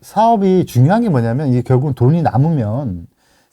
사업이 중요한 게 뭐냐면 이게 결국은 돈이 남으면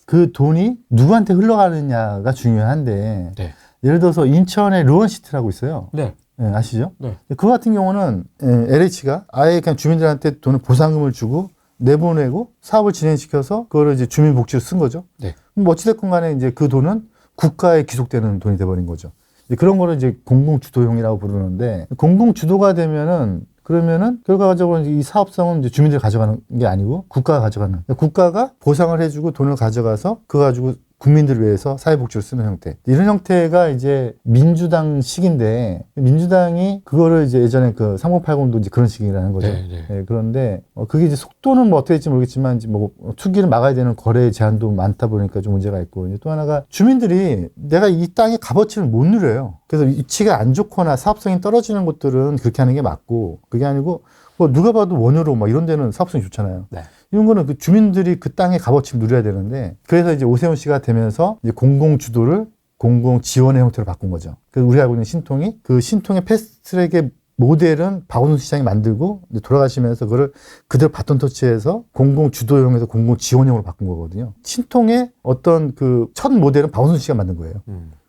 그 돈이 누구한테 흘러가느냐가 중요한데 네. 예를 들어서 인천에 루원시티라고 있어요. 네. 네, 아시죠? 네. 그 같은 경우는 LH가 아예 그냥 주민들한테 돈을 보상금을 주고 내보내고 사업을 진행시켜서 그거를 이제 주민복지로 쓴 거죠. 네. 그럼 어찌됐건 간에 이제 그 돈은 국가에 귀속되는 돈이 돼버린 거죠. 그런 거를 이제 공공주도형이라고 부르는데 공공주도가 되면은 그러면은 결과적으로 이 사업성은 이제 주민들이 가져가는 게 아니고 국가가 가져가는. 국가가 보상을 해주고 돈을 가져가서 그거 가지고 국민들을 위해서 사회복지를 쓰는 형태. 이런 형태가 이제 민주당식인데 민주당이 그거를 이제 예전에 그 3080도 이제 그런 식이라는 거죠. 네, 네. 네, 그런데 그게 이제 속도는 뭐 어떻게 될지 모르겠지만 이제 뭐 투기를 막아야 되는 거래 제한도 많다 보니까 좀 문제가 있고 이제 또 하나가 주민들이 내가 이 땅의 값어치를 못 누려요. 그래서 위치가 안 좋거나 사업성이 떨어지는 곳들은 그렇게 하는 게 맞고 그게 아니고 뭐 누가 봐도 원효로 막 이런 데는 사업성이 좋잖아요. 네. 이런 거는 그 주민들이 그 땅의 값어치를 누려야 되는데 그래서 이제 오세훈 씨가 되면서 이제 공공 주도를 공공 지원의 형태로 바꾼 거죠. 그래서 우리가 알고 있는 신통이 그 신통의 패스트트랙의 모델은 박원순 시장이 만들고 이제 돌아가시면서 그걸 그대로 바톤 터치해서 공공 주도형에서 공공 지원형으로 바꾼 거거든요. 신통의 어떤 그 첫 모델은 박원순 씨가 만든 거예요.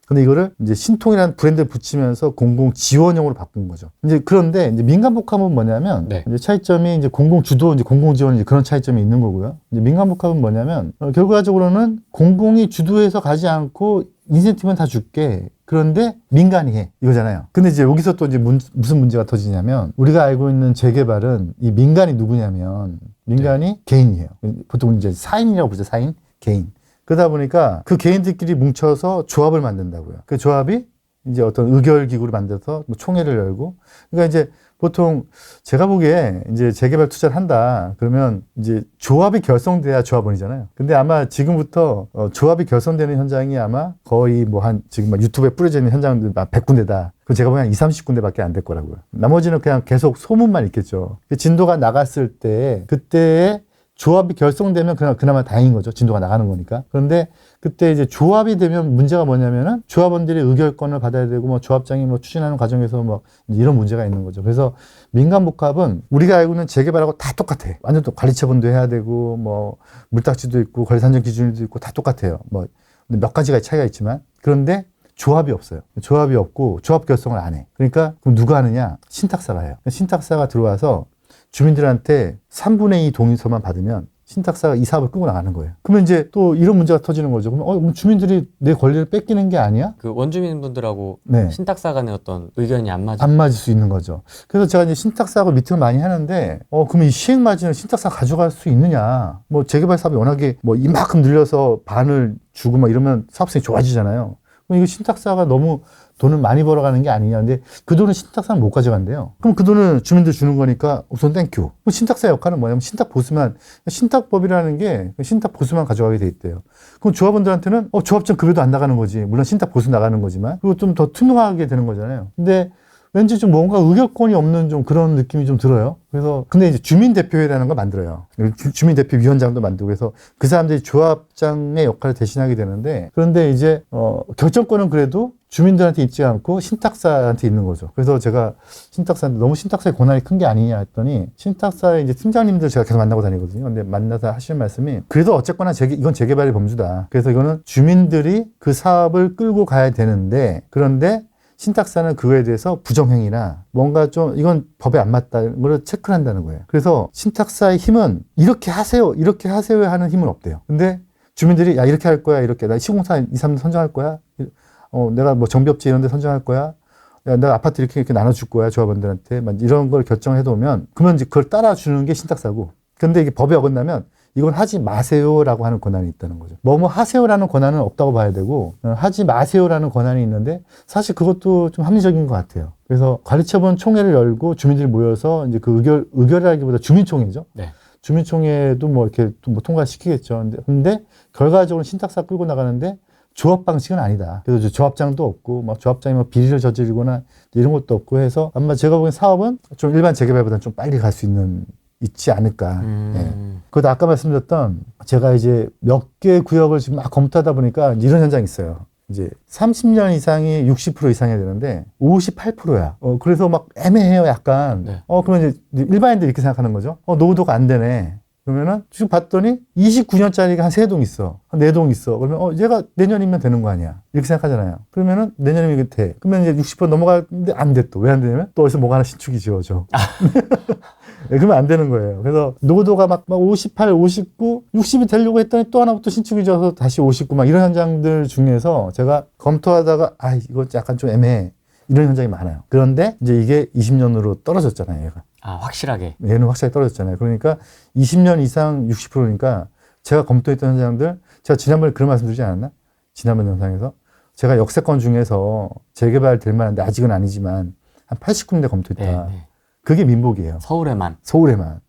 근데 이거를 이제 신통이라는 브랜드를 붙이면서 공공 지원형으로 바꾼 거죠. 이제 그런데 이제 민간복합은 뭐냐면 네. 이제 차이점이 이제 공공 주도, 이제 공공 지원 이제 그런 차이점이 있는 거고요. 이제 민간복합은 뭐냐면 결과적으로는 공공이 주도해서 가지 않고 인센티브는 다 줄게. 그런데 민간이 해. 이거잖아요. 근데 이제 여기서 또 이제 무슨 문제가 터지냐면 우리가 알고 있는 재개발은 이 민간이 누구냐면 민간이 개인이에요. 보통 이제 사인이라고 부르죠. 사인, 개인. 그러다 보니까 그 개인들끼리 뭉쳐서 조합을 만든다고요. 그 조합이 이제 어떤 의결기구를 만들어서 뭐 총회를 열고. 그러니까 이제 보통 제가 보기에 이제 재개발 투자를 한다. 그러면 이제 조합이 결성돼야 조합원이잖아요. 근데 아마 지금부터 조합이 결성되는 현장이 아마 거의 뭐 한 지금 막 유튜브에 뿌려져 있는 현장들 100군데다. 그 제가 보기엔 한 20, 30군데밖에 안 될 거라고요. 나머지는 그냥 계속 소문만 있겠죠. 진도가 나갔을 때 그때에 조합이 결성되면 그나마 다행인 거죠. 진도가 나가는 거니까. 그런데 그때 이제 조합이 되면 문제가 뭐냐면은 조합원들이 의결권을 받아야 되고 뭐 조합장이 뭐 추진하는 과정에서 뭐 이런 문제가 있는 거죠. 그래서 민간복합은 우리가 알고 있는 재개발하고 다 똑같아. 완전 또 관리처분도 해야 되고 뭐 물딱지도 있고 관리산정 기준도 있고 다 똑같아요. 뭐 몇 가지가 차이가 있지만 그런데 조합이 없어요. 조합이 없고 조합 결성을 안 해. 그러니까 그럼 누가 하느냐? 신탁사가 해요. 신탁사가 들어와서 주민들한테 3분의 2 동의서만 받으면 신탁사가 이 사업을 끌고 나가는 거예요. 그러면 이제 또 이런 문제가 터지는 거죠. 그럼 주민들이 내 권리를 뺏기는 게 아니야? 그 원주민분들하고 네. 신탁사 간의 어떤 의견이 안 안 맞을 수 있는 거죠. 그래서 제가 이제 신탁사하고 미팅을 많이 하는데, 그러면 이 시행 마진을 신탁사가 가져갈 수 있느냐? 뭐 재개발 사업이 워낙에 뭐 이만큼 늘려서 반을 주고 막 이러면 사업성이 좋아지잖아요. 그럼 이거 신탁사가 너무 돈을 많이 벌어가는 게 아니냐. 근데 그 돈은 신탁사는 못 가져간대요. 그럼 그 돈은 주민들 주는 거니까 우선 땡큐. 신탁사 역할은 뭐냐면 신탁법이라는 게 신탁 보수만 가져가게 돼 있대요. 그럼 조합원들한테는 조합장 급여도 안 나가는 거지. 물론 신탁 보수 나가는 거지만 그리고 좀 더 투명하게 되는 거잖아요. 근데 왠지 좀 뭔가 의결권이 없는 좀 그런 느낌이 좀 들어요. 그래서 근데 이제 주민대표회라는 걸 만들어요. 주민대표위원장도 만들고 해서 그 사람들이 조합장의 역할을 대신하게 되는데 그런데 이제 결정권은 그래도 주민들한테 있지 않고 신탁사한테 있는 거죠. 그래서 제가 신탁사한테 너무 신탁사의 권한이 큰 게 아니냐 했더니 신탁사의 이제 팀장님들 제가 계속 만나고 다니거든요. 근데 만나서 하시는 말씀이 그래도 어쨌거나 이건 재개발의 범주다. 그래서 이거는 주민들이 그 사업을 끌고 가야 되는데 그런데 신탁사는 그거에 대해서 부정행위나 뭔가 좀 이건 법에 안 맞다는 걸 체크를 한다는 거예요. 그래서 신탁사의 힘은 이렇게 하세요 하는 힘은 없대요. 근데 주민들이 야 이렇게 할 거야 이렇게 나 시공사 2, 3년 선정할 거야 내가 뭐 정비업체 이런 데 선정할 거야 야 내가 아파트 이렇게 나눠줄 거야 조합원들한테 이런 걸 결정해 놓으면 그러면 이제 그걸 따라주는 게 신탁사고 근데 이게 법에 어긋나면 이건 하지 마세요라고 하는 권한이 있다는 거죠. 뭐뭐 하세요라는 권한은 없다고 봐야 되고 하지 마세요라는 권한이 있는데 사실 그것도 좀 합리적인 것 같아요. 그래서 관리처분 총회를 열고 주민들이 모여서 이제 그 의결이라기보다 주민총회죠. 네. 주민총회도 뭐 이렇게 뭐 통과시키겠죠. 근데 결과적으로 신탁사 끌고 나가는데 조합 방식은 아니다. 그래서 조합장도 없고 막 조합장이 뭐 비리를 저지르거나 이런 것도 없고 해서 아마 제가 보기엔 사업은 좀 일반 재개발보다는 좀 빨리 갈 수 있지 않을까. 예. 그것도 아까 말씀드렸던 제가 이제 몇 개 구역을 지금 막 검토하다 보니까 이런 현장이 있어요. 이제 30년 이상이 60% 이상해야 되는데 58%야. 그래서 막 애매해요, 약간. 네. 그러면 이제 일반인들이 이렇게 생각하는 거죠. 노후도가 안 되네. 그러면은 지금 봤더니 29년짜리가 한 3동 있어. 한 4동 있어. 그러면 얘가 내년이면 되는 거 아니야. 이렇게 생각하잖아요. 그러면은 내년이면 돼. 그러면 이제 60% 넘어가는데 안 돼 또. 왜 안 되냐면 또 어디서 뭐가 하나 신축이 지어져. 네, 그러면 안 되는 거예요. 그래서 노후도가 막 58, 59, 60이 되려고 했더니 또 하나부터 신축이 져서 다시 59 막 이런 현장들 중에서 제가 검토하다가 이거 약간 좀 애매해. 이런 현장이 많아요. 그런데 이제 이게 20년으로 떨어졌잖아요, 얘가. 확실하게. 얘는 확실하게 떨어졌잖아요. 그러니까 20년 이상 60%니까 제가 검토했던 현장들, 제가 지난번에 그런 말씀 드리지 않았나? 지난번 영상에서. 제가 역세권 중에서 재개발될 만한데 아직은 아니지만 한 80군데 검토했다. 네. 그게 민복이에요. 서울에만.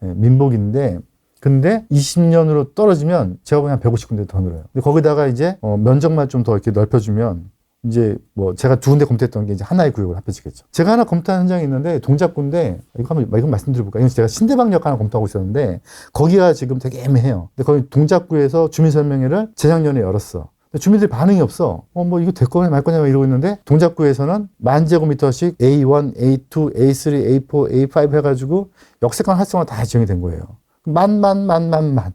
네, 민복인데, 근데 20년으로 떨어지면 제가 보기엔 한 150군데 더 늘어요. 근데 거기다가 이제 면적만 좀 더 이렇게 넓혀주면 이제 뭐 제가 2군데 검토했던 게 이제 하나의 구역으로 합해지겠죠. 제가 하나 검토한 현장이 있는데 동작구인데 이건 말씀드려볼까요? 이건 제가 신대방역 하나 검토하고 있었는데 거기가 지금 되게 애매해요. 근데 거기 동작구에서 주민설명회를 재작년에 열었어. 근데 주민들이 반응이 없어. 뭐 이거 될 거냐 말 거냐 이러고 있는데 동작구에서는 10,000제곱미터씩 A1, A2, A3, A4, A5 해가지고 역세권 활성화 다 지정이 된 거예요. 만.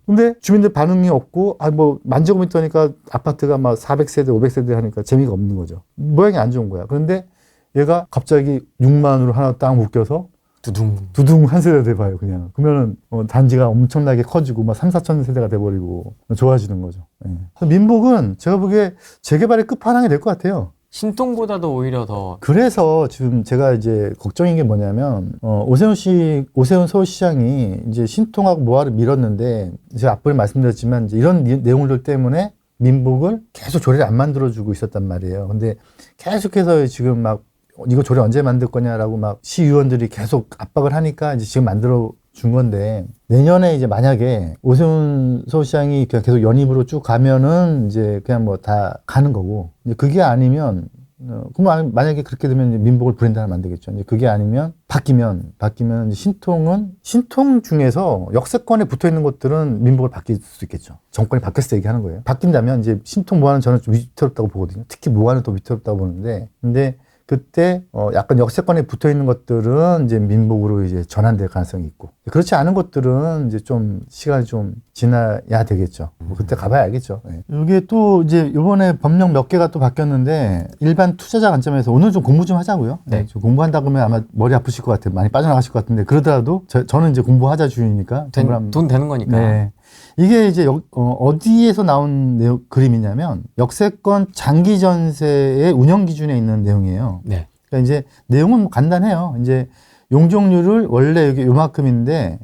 근데 주민들 반응이 없고, 10,000제곱미터니까 아파트가 막 400세대, 500세대 하니까 재미가 없는 거죠. 모양이 안 좋은 거야. 그런데 얘가 갑자기 6만으로 하나 딱 묶여서 두둥 한 세대 돼봐요, 그냥. 그러면은 단지가 엄청나게 커지고 막 3, 4천 세대가 돼버리고 좋아지는 거죠. 네. 민복은 제가 보기에 재개발의 끝판왕이 될 것 같아요. 신통보다도 오히려 더. 그래서 지금 제가 이제 걱정인 게 뭐냐면, 오세훈 서울시장이 이제 신통하고 모아를 밀었는데, 제가 앞번에 말씀드렸지만, 이제 이런 내용들 때문에 민복을 계속 조례를 안 만들어주고 있었단 말이에요. 근데 계속해서 지금 막, 이거 조례 언제 만들 거냐라고 막 시의원들이 계속 압박을 하니까 이제 지금 만들어 준 건데, 내년에 이제 만약에 오세훈 서울시장이 그냥 계속 연입으로 쭉 가면은 이제 그냥 뭐 다 가는 거고, 이제 그게 아니면, 그럼 만약에 그렇게 되면 이제 민복을 브랜드 하나 만들겠죠. 이제 그게 아니면 바뀌면 이제 신통 중에서 역세권에 붙어 있는 것들은 민복을 바뀔 수 있겠죠. 정권이 바뀌었을 때 얘기하는 거예요. 바뀐다면 이제 신통 모아는 저는 좀 위태롭다고 보거든요. 특히 모아는 더 위태롭다고 보는데, 근데 그때 약간 역세권에 붙어 있는 것들은 이제 민복으로 이제 전환될 가능성이 있고, 그렇지 않은 것들은 이제 좀 시간이 좀 지나야 되겠죠. 뭐 그때 가봐야 알겠죠. 네. 이게 또 이제 이번에 법령 몇 개가 또 바뀌었는데, 일반 투자자 관점에서 오늘 좀 공부 좀 하자고요. 네. 좀 공부한다 그러면 아마 머리 아프실 것 같아요. 많이 빠져나가실 것 같은데, 그러더라도 저는 이제 공부하자 주의니까 돈 되는 거니까. 네. 이게 이제 어디에서 나온 그림이냐면 역세권 장기 전세의 운영 기준에 있는 내용이에요. 네. 그러니까 이제 내용은 뭐 간단해요. 이제 용적률을 원래 여기 요만큼인데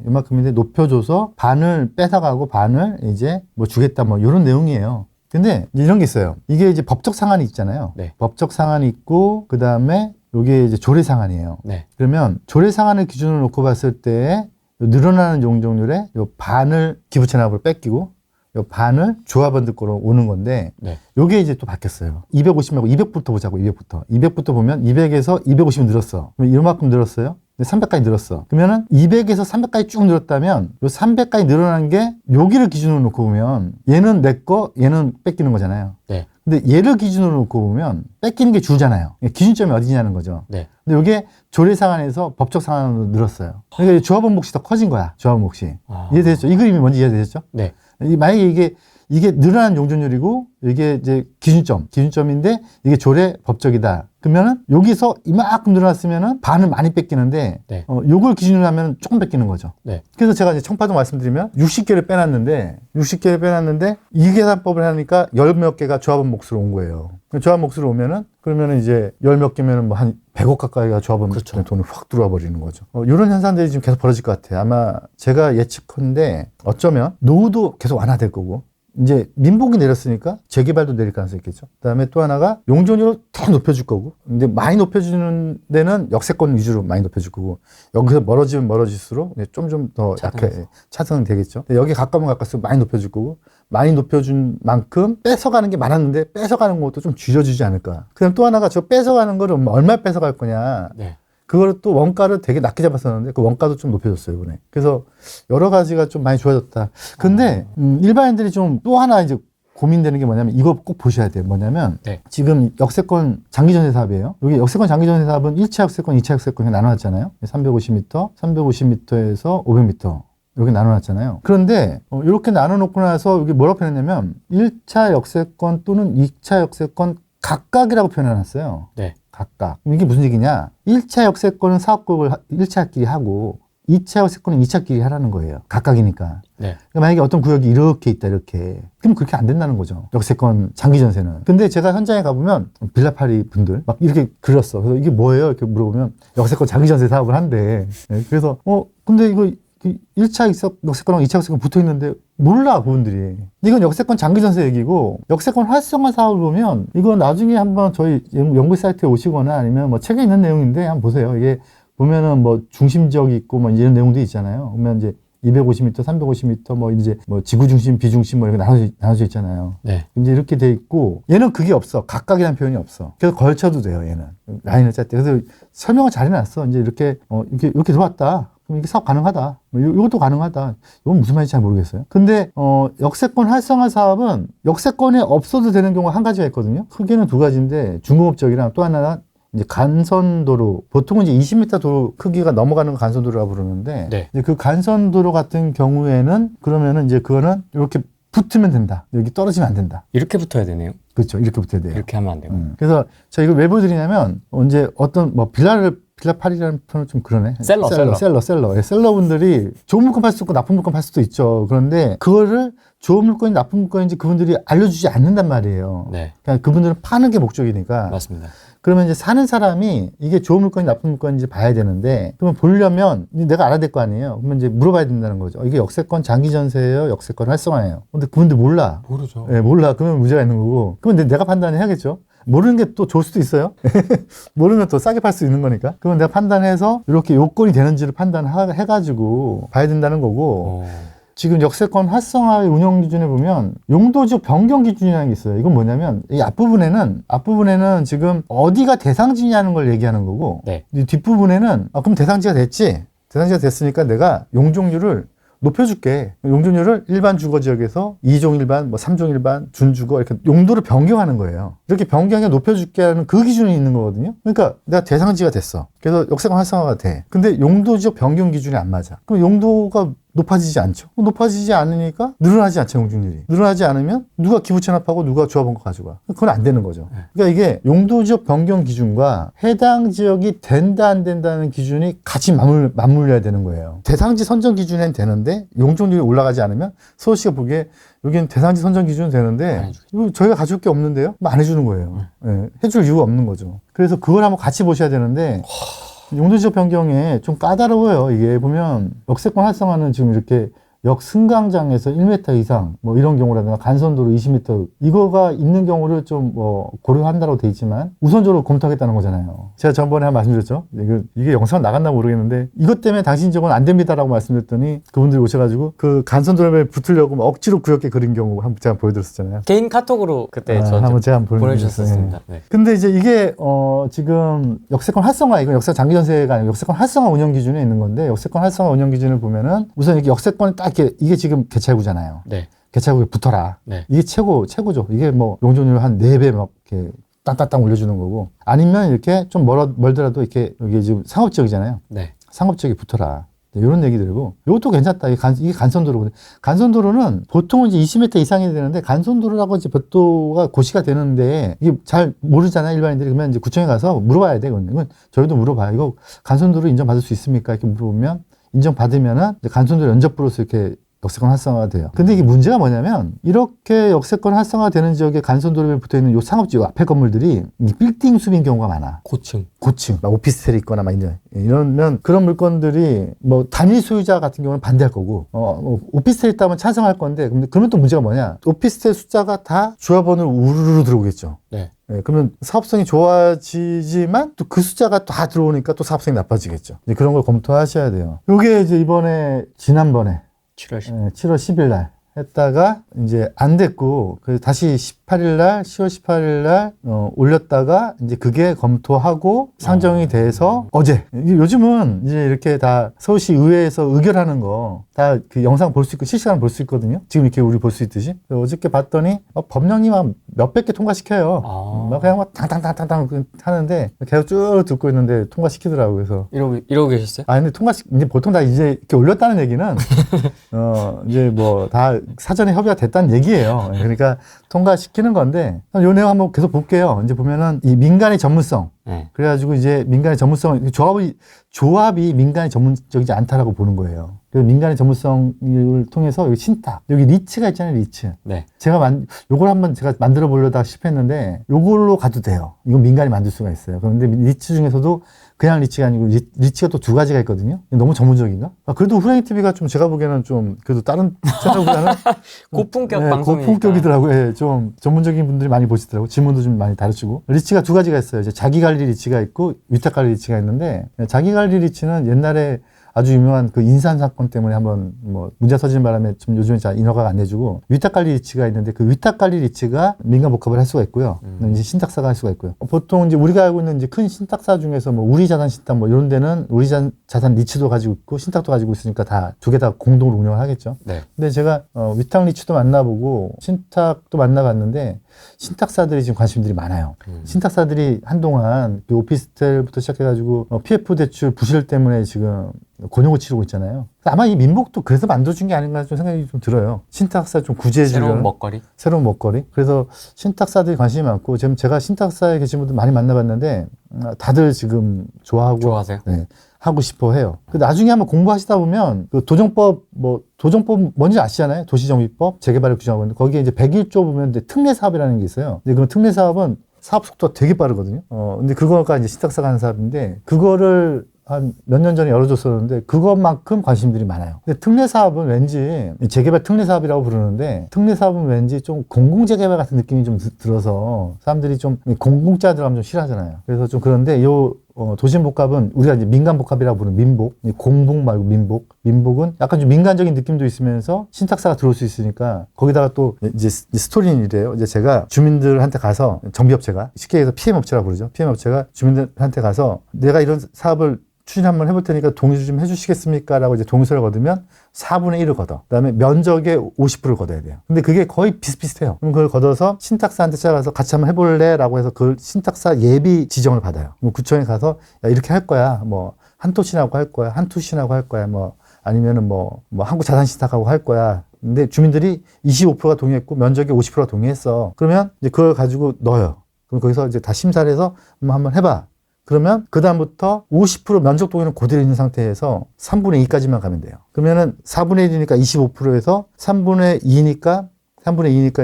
높여줘서 반을 뺏어가고 반을 이제 뭐 주겠다 뭐 이런 내용이에요. 근데 이제 이런 게 있어요. 이게 이제 법적 상한이 있잖아요. 네. 법적 상한이 있고 그 다음에 이게 이제 조례 상한이에요. 네. 그러면 조례 상한을 기준으로 놓고 봤을 때 늘어나는 용적률의 요 반을 기부채납으로 뺏기고 요 반을 조합원들 거로 오는 건데, 네. 요게 이제 또 바뀌었어요. 250 말고 200부터 보자고. 200부터 보면 200에서 250이 늘었어. 그럼 이만큼 늘었어요. 300까지 늘었어. 그러면은 200에서 300까지 쭉 늘었다면 요 300까지 늘어난 게 여기를 기준으로 놓고 보면 얘는 내 거, 얘는 뺏기는 거잖아요. 네. 근데 얘를 기준으로 놓고 보면 뺏기는 게 주잖아요. 기준점이 어디냐는 거죠. 네. 근데 이게 조례 상한에서 법적 상한으로 늘었어요. 그러니까 조합원 몫이 더 커진 거야. 조합원 몫이. 이해되셨죠? 이 그림이 뭔지 이해되셨죠? 네. 만약에 이게 늘어난 용적률이고 이게 이제 기준점인데 이게 조례 법적이다. 그러면은 여기서 이만큼 늘어났으면은 반을 많이 뺏기는데, 네. 요걸 기준으로 하면 조금 뺏기는 거죠. 네. 그래서 제가 이제 청파동 말씀드리면 60개를 빼놨는데 이 계산법을 하니까 열 몇 개가 조합원 몫으로 온 거예요. 조합원 몫으로 오면은 그러면은 이제 열 몇 개면은 뭐 한 100억 가까이가 조합원 그렇죠. 돈이 확 들어와 버리는 거죠. 이런 현상들이 지금 계속 벌어질 것 같아요. 아마 제가 예측컨대 어쩌면 노후도 계속 완화될 거고, 이제 민복이 내렸으니까 재개발도 내릴 가능성이 있겠죠. 그다음에 또 하나가 용적률을 더 높여줄 거고, 근데 많이 높여주는 데는 역세권 위주로 많이 높여줄 거고, 여기서 멀어지면 멀어질수록 좀 더 약해 차등은 되겠죠. 여기 가까우면 가까울수록 많이 높여줄 거고, 많이 높여준 만큼 뺏어가는 게 많았는데 뺏어가는 것도 좀 줄여주지 않을까. 그다음 또 하나가 저 뺏어가는 거를 얼마 뺏어갈 거냐. 네. 그걸 또 원가를 되게 낮게 잡았었는데 그 원가도 좀 높여줬어요, 이번에. 그래서 여러 가지가 좀 많이 좋아졌다. 근데 일반인들이 좀 또 하나 이제 고민되는 게 뭐냐면, 이거 꼭 보셔야 돼요. 뭐냐면 네. 지금 역세권 장기전세 사업이에요. 여기 역세권 장기전세 사업은 1차 역세권, 2차 역세권 나눠놨잖아요. 350m, 350m에서 500m. 여기 나눠놨잖아요. 그런데 이렇게 나눠놓고 나서 여기 뭐라고 표현했냐면 1차 역세권 또는 2차 역세권 각각이라고 표현해놨어요. 네. 각각. 이게 무슨 얘기냐? 1차 역세권은 사업국을 1차끼리 하고 2차 역세권은 2차끼리 하라는 거예요. 각각이니까. 네. 그러니까 만약에 어떤 구역이 이렇게 있다 이렇게 그럼 그렇게 안 된다는 거죠. 역세권 장기 전세는. 근데 제가 현장에 가보면 빌라파리 분들 막 이렇게 그렸어. 그래서 이게 뭐예요? 이렇게 물어보면 역세권 장기 전세 사업을 한대. 네, 그래서 근데 이거 1차 역세권하고 2차 역세권 붙어 있는데 몰라 그분들이. 이건 역세권 장기 전세 얘기고 역세권 활성화 사업을 보면 이건 나중에 한번 저희 연구 사이트에 오시거나 아니면 뭐 책에 있는 내용인데 한번 보세요. 이게 보면은 뭐 중심 지역이 있고 뭐 이런 내용도 있잖아요. 보면 이제 250m, 350m 뭐 이제 뭐 지구 중심, 비중심 뭐 이렇게 나눠져 있잖아요. 네. 이제 이렇게 돼 있고 얘는 그게 없어. 각각이라는 표현이 없어. 그래서 걸쳐도 돼요. 얘는 라인을 짤 때. 그래서 설명을 잘 해놨어. 이제 이렇게 이렇게 들어왔다. 그럼 이게 사업 가능하다. 이것도 가능하다. 이건 무슨 말인지 잘 모르겠어요. 근데 역세권 활성화 사업은 역세권에 없어도 되는 경우가 한 가지가 있거든요. 크게는 두 가지인데 중공업 지역이랑 또 하나는 이제 간선도로, 보통은 이제 20m 도로 크기가 넘어가는 거 간선도로라고 부르는데, 네. 이제 그 간선도로 같은 경우에는 그러면은 이제 그거는 이렇게 붙으면 된다. 여기 떨어지면 안 된다. 이렇게 붙어야 되네요. 그렇죠. 이렇게 붙어야 돼요. 이렇게 하면 안 되고. 그래서 제가 이걸 왜 보여드리냐면, 이제 어떤 뭐 빌라팔이라는 표현은 좀 그러네. 셀러. 예, 셀러분들이 좋은 물건 팔 수도 있고 나쁜 물건 팔 수도 있죠. 그런데 그거를 좋은 물건이 나쁜 물건인지 그분들이 알려주지 않는단 말이에요. 네. 그냥 그분들은 파는 게 목적이니까. 맞습니다. 그러면 이제 사는 사람이 이게 좋은 물건이 나쁜 물건인지 봐야 되는데, 그러면 보려면 내가 알아야 될 거 아니에요. 그러면 이제 물어봐야 된다는 거죠. 이게 역세권 장기 전세예요? 역세권 활성화예요? 근데 그분들 몰라. 모르죠. 예, 몰라. 그러면 문제가 있는 거고. 그러면 내가 판단해야겠죠. 모르는 게 또 좋을 수도 있어요. 모르면 또 싸게 팔 수 있는 거니까. 그러면 내가 판단해서 이렇게 요건이 되는지를 판단해가지고 봐야 된다는 거고. 지금 역세권 활성화의 운영 기준에 보면 용도지역 변경 기준이라는 게 있어요. 이건 뭐냐면 이 앞부분에는 지금 어디가 대상지냐는 걸 얘기하는 거고, 네. 이 뒷부분에는 그럼 대상지가 됐지. 대상지가 됐으니까 내가 용적률을 높여줄게. 용적률을 일반 주거지역에서 2종 일반, 뭐 3종 일반, 준주거 이렇게 용도를 변경하는 거예요. 이렇게 변경해 높여줄게 하는 그 기준이 있는 거거든요. 그러니까 내가 대상지가 됐어. 그래서 역세권 활성화가 돼. 근데 용도지역 변경 기준이 안 맞아. 그럼 용도가 높아지지 않죠. 높아지지 않으니까 늘어나지 않죠, 용적률이. 늘어나지 않으면 누가 기부 체납하고 누가 조합원 거 가져가. 그건 안 되는 거죠. 그러니까 이게 용도지역 변경 기준과 해당 지역이 된다 안 된다는 기준이 같이 맞물려야 되는 거예요. 대상지 선정 기준엔 되는데 용적률이 올라가지 않으면 서울시가 보기에 여기는 대상지 선정 기준은 되는데 이거 저희가 가져올 게 없는데요? 안 해주는 거예요. 예, 해줄 이유가 없는 거죠. 그래서 그걸 한번 같이 보셔야 되는데 용도지역 변경에 좀 까다로워요. 이게 보면 역세권 활성화는 지금 이렇게 역 승강장에서 1m 이상 뭐 이런 경우라든가 간선도로 20m 이거가 있는 경우를 좀 고려한다고 돼 있지만 우선적으로 검토하겠다는 거잖아요. 제가 전번에 한 말씀드렸죠. 이게 영상 나갔나 모르겠는데 이것 때문에 당신 지역은 안 됩니다라고 말씀드렸더니 그분들이 오셔가지고 그 간선도로에 붙으려고 막 억지로 구역에 그린 경우 한번 제가 보여드렸었잖아요. 개인 카톡으로 그때 한번 제가 한번 보내주셨습니다. 네. 근데 이제 이게 지금 역세권 활성화, 이건 역세권 장기 전세가 아니고 역세권 활성화 운영 기준에 있는 건데, 역세권 활성화 운영 기준을 보면은 우선 이렇게 역세권이 딱 이게 지금 개찰구잖아요. 네. 개찰구에 붙어라. 네. 이게 최고죠. 이게 뭐 용적률 한 4배 막 이렇게 땅땅땅 올려주는 거고, 아니면 이렇게 좀 멀더라도 이렇게 여기 지금 상업지역이잖아요. 네. 상업지역에 붙어라. 이런 얘기 들고, 이것도 괜찮다. 이게 간선도로거든요. 간선도로는 보통은 이제 20m 이상이 되는데, 간선도로라고 이제 별도가 고시가 되는데, 이게 잘 모르잖아요, 일반인들이. 그러면 이제 구청에 가서 물어봐야 돼. 이건 저희도 물어봐요. 이거 간선도로 인정받을 수 있습니까? 이렇게 물어보면, 인정받으면은 간선도로 연접부로서 이렇게 역세권 활성화가 돼요. 근데 이게 문제가 뭐냐면, 이렇게 역세권 활성화가 되는 지역에 간선도로에 붙어 있는 요 상업지역 앞에 건물들이 이 빌딩 숲인 경우가 많아. 고층. 막 오피스텔이 있거나 막 이러면 그런 물건들이 뭐 단일 소유자 같은 경우는 반대할 거고, 오피스텔 있다면 찬성할 건데, 근데 그러면 또 문제가 뭐냐? 오피스텔 숫자가 다 조합원으로 우르르 들어오겠죠. 네. 네, 그러면 사업성이 좋아지지만 또 그 숫자가 다 들어오니까 또 사업성이 나빠지겠죠. 그런 걸 검토하셔야 돼요. 요게 이제 지난번에 7월 10일 날 했다가 이제 안 됐고 그래서 다시 18일 날 10월 18일 날 올렸다가 이제 그게 검토하고 상정이 돼서 어제 요즘은 이제 이렇게 다 서울시 의회에서 의결하는 거 다 그 영상 볼 수 있고 실시간 볼 수 있거든요. 지금 이렇게 우리 볼 수 있듯이. 어저께 봤더니 법령이 막 몇백 개 통과시켜요. 막 그냥 막 당당당당당 하는데 계속 쭉 듣고 있는데 통과시키더라고요. 그래서 이러고 계셨어요? 아 근데 이제 보통 다 이제 이렇게 올렸다는 얘기는 이제 뭐 다 사전에 협의가 됐다는 얘기예요. 그러니까 통과시키는 건데 요 내용 한번 계속 볼게요. 이제 보면은 이 민간의 전문성 네. 그래가지고 이제 민간의 전문성 조합이 민간의 전문적이지 않다라고 보는 거예요. 그래서 민간의 전문성을 통해서 여기 신탁 여기 리츠가 있잖아요. 리츠. 네. 요걸 한번 제가 만들어 보려다가 실패했는데 요걸로 가도 돼요. 이건 민간이 만들 수가 있어요. 그런데 리츠 중에서도 그냥 리치가 아니고 리치가 또 두 가지가 있거든요. 너무 전문적인가? 그래도 후라이 TV가 좀 제가 보기에는 좀 그래도 다른 채널보다는 고품격 네, 방송이니까. 고품격이더라고요. 예, 좀 전문적인 분들이 많이 보시더라고요. 질문도 좀 많이 다루시고. 리치가 두 가지가 있어요. 이제 자기 관리 리치가 있고 위탁 관리 리치가 있는데 자기 관리 리치는 옛날에 아주 유명한 그 인산 사건 때문에 한번 뭐 문제 터지는 바람에 좀 요즘에 잘 인허가가 안 내주고 위탁 관리 리츠가 있는데 그 위탁 관리 리츠가 민간 복합을 할 수가 있고요. 이제 신탁사가 할 수가 있고요. 보통 이제 우리가 알고 있는 이제 큰 신탁사 중에서 뭐 우리 자산 신탁 뭐 이런 데는 우리 자산 리츠도 가지고 있고 신탁도 가지고 있으니까 다 두 개 다 공동으로 운영을 하겠죠. 네. 근데 제가 위탁 리츠도 만나보고 신탁도 만나봤는데 신탁사들이 지금 관심들이 많아요. 신탁사들이 한동안 그 오피스텔부터 시작해가지고 PF 대출 부실 때문에 지금 곤욕을 치르고 있잖아요. 아마 이 민복도 그래서 만들어준 게 아닌가 좀 생각이 좀 들어요. 신탁사 좀 구제해주려는 새로운 먹거리. 그래서 신탁사들이 관심이 많고 지금 제가 신탁사에 계신 분들 많이 만나봤는데 다들 지금 좋아하세요? 네, 하고 싶어 해요. 나중에 한번 공부하시다 보면 그 도정법 뭔지 아시잖아요? 도시정비법 재개발을 규정하고 있는데 거기에 이제 101조 보면 이제 특례 사업이라는 게 있어요. 근데 그 특례 사업은 사업 속도가 되게 빠르거든요. 근데 그거가 이제 신탁사가 하는 사업인데 그거를 한 몇 년 전에 열어줬었는데 그것만큼 관심들이 많아요. 근데 특례 사업은 왠지 재개발 특례 사업이라고 부르는데 특례 사업은 왠지 좀 공공재개발 같은 느낌이 좀 들어서 사람들이 좀 공공자 들어가면 좀 싫어하잖아요. 그래서 좀 그런데 도심복합은 우리가 이제 민간복합이라고 부르는 민복, 공복 말고 민복. 민복은 약간 좀 민간적인 느낌도 있으면서 신탁사가 들어올 수 있으니까 거기다가 또 이제 스토리인이래요. 이제 제가 주민들한테 가서 정비업체가 쉽게 해서 PM업체라고 부르죠. PM업체가 주민들한테 가서 내가 이런 사업을 추진 한번 해볼 테니까 동의 좀 해주시겠습니까? 라고 이제 동의서를 거두면 4분의 1을 걷어. 그 다음에 면적의 50%를 걷어야 돼요. 근데 그게 거의 비슷비슷해요. 그럼 그걸 걷어서 신탁사한테 찾아가서 같이 한번 해볼래? 라고 해서 그 신탁사 예비 지정을 받아요. 구청에 가서 야, 이렇게 할 거야. 뭐, 한토신하고 할 거야. 한투신하고 할 거야. 뭐, 아니면은 뭐 한국자산신탁하고 할 거야. 근데 주민들이 25%가 동의했고 면적의 50%가 동의했어. 그러면 이제 그걸 가지고 넣어요. 그럼 거기서 이제 다 심사를 해서 한번 해봐. 그러면 그다음부터 50% 면적 동의는 그대로 있는 상태에서 3분의 2까지만 가면 돼요. 그러면은 4분의 1이니까 25%에서 3분의 2니까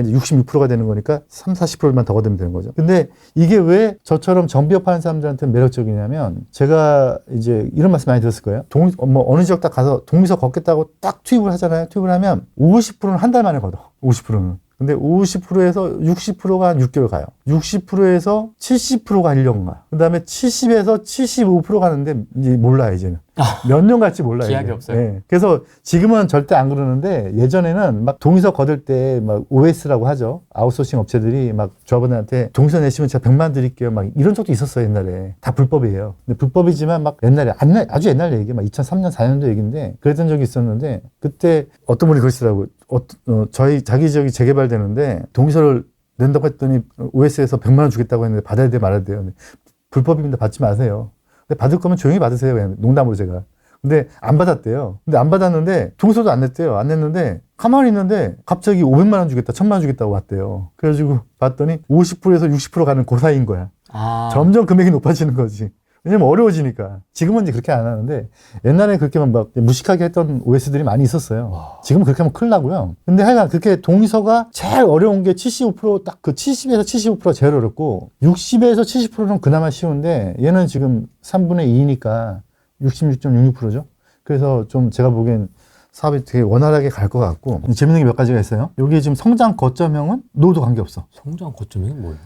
이제 66%가 되는 거니까 40%만 더 걷으면 되는 거죠. 근데 이게 왜 저처럼 정비업 하는 사람들한테는 매력적이냐면 제가 이제 이런 말씀 많이 들었을 거예요. 어느 지역 딱 가서 동의서 걷겠다고 딱 투입을 하잖아요. 투입을 하면 50%는 한 달 만에 걷어. 50%는. 근데 50%에서 60%가 한 6개월 가요. 60%에서 70%가 1년 가. 그 다음에 70에서 75% 가는데 이제 몰라요, 이제는. 몇 년 갈지 몰라요. 기약이 이제. 없어요. 네. 그래서 지금은 절대 안 그러는데 예전에는 막 동의서 거둘 때 막 OS라고 하죠. 아웃소싱 업체들이 막 조합원들한테 동의서 내시면 제가 100만 드릴게요. 막 이런 적도 있었어요, 옛날에. 다 불법이에요. 근데 불법이지만 막 옛날에, 아주 옛날 얘기, 막 2003년, 4년도 얘기인데 그랬던 적이 있었는데 그때 어떤 분이 그러시더라고요. 자기 지역이 재개발되는데 동의서를 낸다고 했더니 OS에서 100만 원 주겠다고 했는데 받아야 돼 말아야 돼요. 불법입니다. 받지 마세요. 근데 받을 거면 조용히 받으세요. 그냥 농담으로 제가. 근데 안 받았대요. 근데 안 받았는데 동의서도 안 냈대요. 안 냈는데 가만히 있는데 갑자기 500만 원 주겠다, 1000만 원 주겠다고 왔대요. 그래가지고 봤더니 50%에서 60% 가는 그 사이인 거야. 점점 금액이 높아지는 거지. 왜냐면 어려워지니까. 지금은 이제 그렇게 안 하는데 옛날에 그렇게만 막 무식하게 했던 OS들이 많이 있었어요. 지금은 그렇게 하면 큰일 나고요. 근데 하여간 그렇게 동의서가 제일 어려운 게 75% 딱 그 70에서 75%가 제일 어렵고 60에서 70%는 그나마 쉬운데 얘는 지금 3분의 2니까 66.66%죠. 그래서 좀 제가 보기엔 사업이 되게 원활하게 갈 것 같고 재밌는 게 몇 가지가 있어요. 여기 지금 성장 거점형은 노후도 관계없어. 성장 거점이 뭐예요?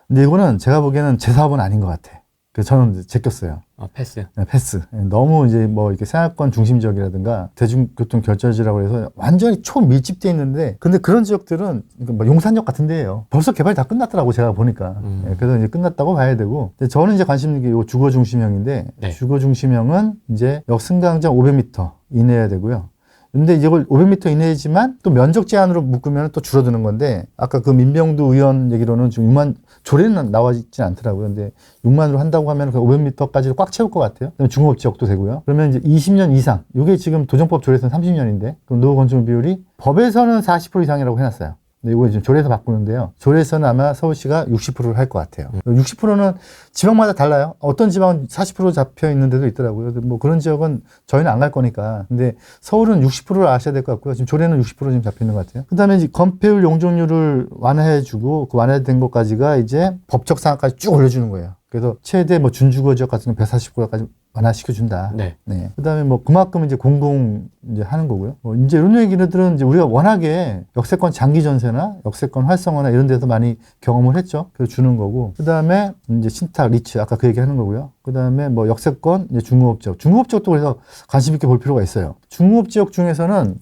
근데 이거는 제가 보기에는 제 사업은 아닌 것 같아. 그래서 저는 이제 제꼈어요. 아, 패스. 네, 패스. 너무 이제 뭐 이렇게 생활권 중심적이라든가 대중교통 결절지라고 해서 완전히 초밀집돼 있는데, 근데 그런 지역들은 뭐 용산역 같은 데예요. 벌써 개발이 다 끝났더라고, 제가 보니까. 네, 그래서 이제 끝났다고 봐야 되고, 근데 저는 이제 관심 있는 게 요 주거 중심형인데, 네. 주거 중심형은 이제 역승강장 500m 이내야 되고요. 근데 이걸 500m 이내지만 또 면적 제한으로 묶으면 또 줄어드는 건데, 아까 그 민병두 의원 얘기로는 지금 6만, 조례는 나와 있진 않더라고요. 근데 6만으로 한다고 하면 그 500m까지 꽉 채울 것 같아요. 그다음에 중공업 지역도 되고요. 그러면 이제 20년 이상, 이게 지금 도정법 조례에서는 30년인데, 그럼 노후 건축 비율이 법에서는 40% 이상이라고 해놨어요. 근데 이거 지금 조례에서 바꾸는데요. 조례에서는 아마 서울시가 60%를 할 것 같아요. 60%는 지방마다 달라요. 어떤 지방은 40% 잡혀 있는 데도 있더라고요. 뭐 그런 지역은 저희는 안 갈 거니까. 근데 서울은 60%를 아셔야 될 것 같고요. 지금 조례는 60% 지금 잡혀 있는 것 같아요. 그 다음에 이제 건폐율 용적률을 완화해주고, 그 완화된 것까지가 이제 법적 상한까지 쭉 올려주는 거예요. 그래서 최대 뭐 준주거 지역 같은 건 140%까지 완화시켜준다. 네. 네. 그 다음에 뭐 그만큼 이제 공공 이제 하는 거고요. 뭐 이제 이런 얘기들은 이제 우리가 워낙에 역세권 장기 전세나 역세권 활성화나 이런 데서 많이 경험을 했죠. 그래서 주는 거고. 그 다음에 이제 신탁, 리츠, 아까 그 얘기 하는 거고요. 그 다음에 뭐 역세권, 이제 중공업 지역. 중공업 지역도 그래서 관심 있게 볼 필요가 있어요. 중공업 지역 중에서는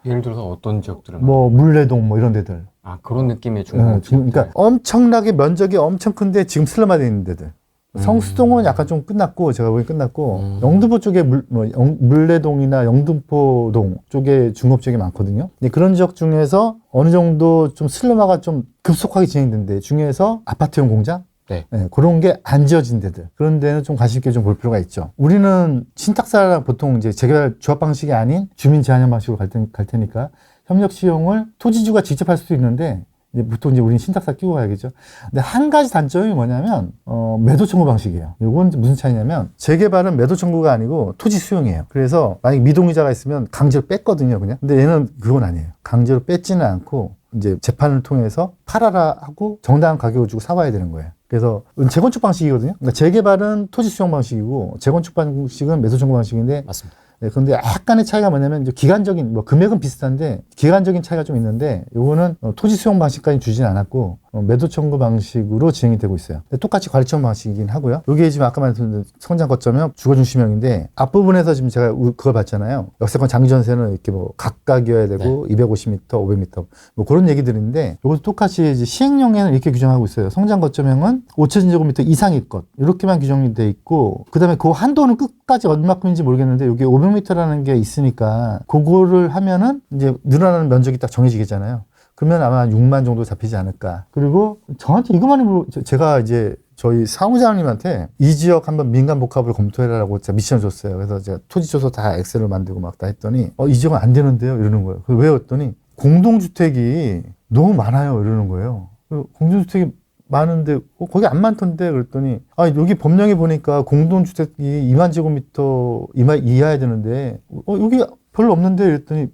예를 들어서 어떤 지역들은? 뭐 물레동 뭐 이런 데들. 아, 그런 느낌의 중공업 지역. 그러니까 엄청나게 면적이 엄청 큰데 지금 슬럼화되어 있는 데들. 성수동은 약간 좀 끝났고, 제가 보기엔 끝났고, 영등포 쪽에 물레동이나 영등포동 쪽에 중공업 지역이 많거든요. 근데 그런 지역 중에서 어느 정도 좀 슬럼화가 좀 급속하게 진행된 데 중에서 아파트용 공장? 네. 네, 그런 게 안 지어진 데들. 그런 데는 좀 관심 있게 좀 볼 필요가 있죠. 우리는 신탁사랑 보통 이제 재개발 조합 방식이 아닌 주민 제한형 방식으로 갈 테니까 협력 시용을 토지주가 직접 할 수도 있는데, 이제 보통 이제 우리는 신탁사 끼고 가야겠죠. 근데 한 가지 단점이 뭐냐면, 매도 청구 방식이에요. 이건 무슨 차이냐면, 재개발은 매도 청구가 아니고 토지 수용이에요. 그래서 만약 미동의자가 있으면 강제로 뺐거든요, 그냥. 근데 얘는 그건 아니에요. 강제로 뺐지는 않고, 이제 재판을 통해서 팔아라 하고 정당한 가격을 주고 사와야 되는 거예요. 그래서 재건축 방식이거든요. 그러니까 재개발은 토지 수용 방식이고, 재건축 방식은 매도 청구 방식인데, 맞습니다. 네, 근데 약간의 차이가 뭐냐면, 이제 기간적인, 뭐, 금액은 비슷한데, 기간적인 차이가 좀 있는데, 요거는 토지 수용 방식까지 주진 않았고, 매도 청구 방식으로 진행이 되고 있어요. 똑같이 관리 청구 방식이긴 하고요. 요게 지금 아까 말씀드린 성장 거점형 주거 중심형인데, 앞부분에서 지금 제가 그걸 봤잖아요. 역세권 장기 전세는 이렇게 뭐, 각각이어야 되고, 250m, 500m, 뭐 그런 얘기들인데, 요것도 똑같이 이제 시행령에는 이렇게 규정하고 있어요. 성장 거점형은 5,000제곱미터 이상일 것. 이렇게만 규정이 돼 있고, 그 다음에 그 한도는 끝까지 얼마큼인지 모르겠는데, 요게 500m라는 게 있으니까, 그거를 하면은 이제 늘어나는 면적이 딱 정해지겠잖아요. 그러면 아마 6만 정도 잡히지 않을까. 그리고 저한테 이것만이 제가 이제 저희 사무장님한테 이 지역 한번 민간 복합을 검토해라라고 제가 미션을 줬어요. 그래서 제가 토지 줘서 다 엑셀을 만들고 막 다 했더니 이 지역은 안 되는데요 이러는 거예요. 왜 했더니 공동주택이 너무 많아요 이러는 거예요. 공동주택이 많은데 거기 안 많던데 그랬더니 여기 법령에 보니까 공동주택이 2만 제곱미터 이하야 되는데 여기 별로 없는데 이랬더니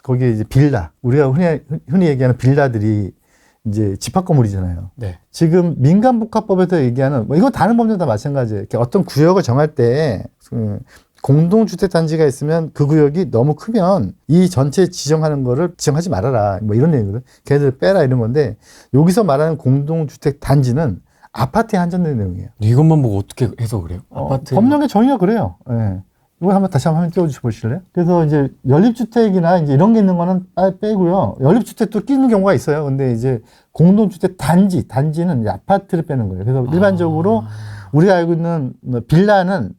거기에 이제 빌라, 우리가 흔히 얘기하는 빌라들이 이제 집합 건물이잖아요. 네. 지금 민간복합법에서 얘기하는, 뭐 이건 다른 법률도 다 마찬가지예요. 이렇게 어떤 구역을 정할 때 공동주택 단지가 있으면 그 구역이 너무 크면 이 전체 지정하는 거를 지정하지 말아라. 뭐 이런 얘기거든. 걔들 빼라 이런 건데, 여기서 말하는 공동주택 단지는 아파트에 한정된 내용이에요. 이것만 보고 어떻게 해서 그래요? 아파트. 법령의 정의가 그래요. 예. 이거 다시 한번 띄워주시 보실래요? 그래서 이제 연립주택이나 이제 이런 게 있는 거는 빼고요. 연립주택도 끼는 경우가 있어요. 근데 이제 공동주택 단지는 이제 아파트를 빼는 거예요. 그래서 일반적으로 우리가 알고 있는 빌라는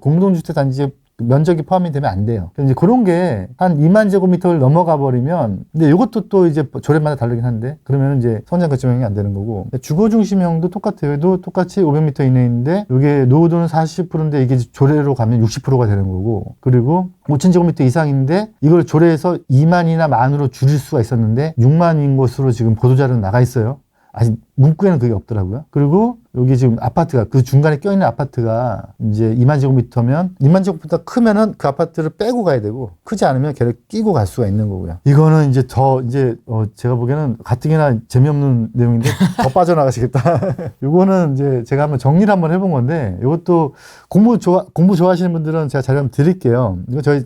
공동주택 단지에 면적이 포함이 되면 안 돼요. 이제 그런 게 한 2만 제곱미터를 넘어가 버리면, 근데 이것도 또 이제 조례마다 다르긴 한데, 그러면 이제 성장 거점형이 안 되는 거고, 주거 중심형도 똑같아요. 얘도 똑같이 500m 이내인데, 이게 노후도는 40%인데 이게 조례로 가면 60%가 되는 거고, 그리고 5천 제곱미터 이상인데, 이걸 조례에서 2만이나 만으로 줄일 수가 있었는데, 6만인 것으로 지금 보도자료는 나가 있어요. 아직 문구에는 그게 없더라고요. 그리고 여기 지금 아파트가, 그 중간에 껴있는 아파트가 이제 2만 제곱미터면, 2만 제곱미터 크면은 그 아파트를 빼고 가야 되고, 크지 않으면 걔를 끼고 갈 수가 있는 거고요. 이거는 이제 제가 보기에는 가뜩이나 재미없는 내용인데 더 빠져나가시겠다. 이거는 이제 제가 한번 정리를 한번 해본 건데, 이것도 공부 좋아하시는 분들은 제가 자료 한번 드릴게요. 이거 저희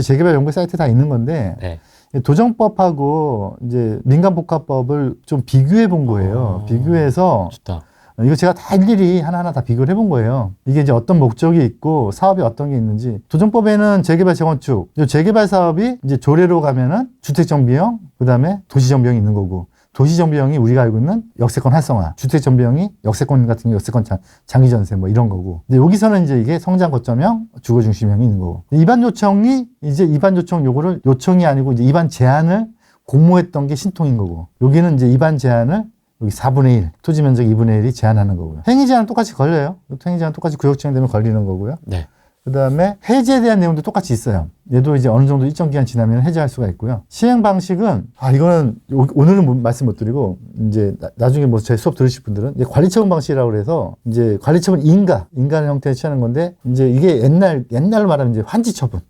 재개발 연구 사이트에 다 있는 건데, 네. 도정법하고 이제 민간복합법을 좀 비교해 본 거예요. 비교해서 좋다. 이거 제가 다 일일이 하나하나 다 비교를 해본 거예요. 이게 이제 어떤 목적이 있고 사업이 어떤 게 있는지. 도정법에는 재개발, 재건축. 이 재개발 사업이 이제 조례로 가면은 주택정비형, 그 다음에 도시정비형이 있는 거고. 도시정비형이 우리가 알고 있는 역세권 활성화, 주택정비형이 역세권 같은 게 역세권 장기전세 뭐 이런 거고. 근데 여기서는 이제 이게 성장 거점형, 주거 중심형이 있는 거고. 이반 요청이 이제 이반 요청 요거를 요청이 아니고 이제 이반 제한을 공모했던 게 신통인 거고. 여기는 이제 이반 제한을 여기 4분의 1, 토지 면적 2분의 1이 제한하는 거고요. 행위 제한은 똑같이 걸려요. 행위 제한은 똑같이 구역지정 되면 걸리는 거고요. 네. 그 다음에 해제에 대한 내용도 똑같이 있어요. 얘도 이제 어느 정도 일정 기간 지나면 해제할 수가 있고요. 시행 방식은, 이거는 오늘은 말씀 못 드리고, 이제 나중에 뭐 제 수업 들으실 분들은 이제 관리처분 방식이라고 그래서 이제 관리처분 인간의 형태에 취하는 건데, 이제 이게 옛날로 말하면 이제 환지처분.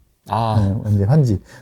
이제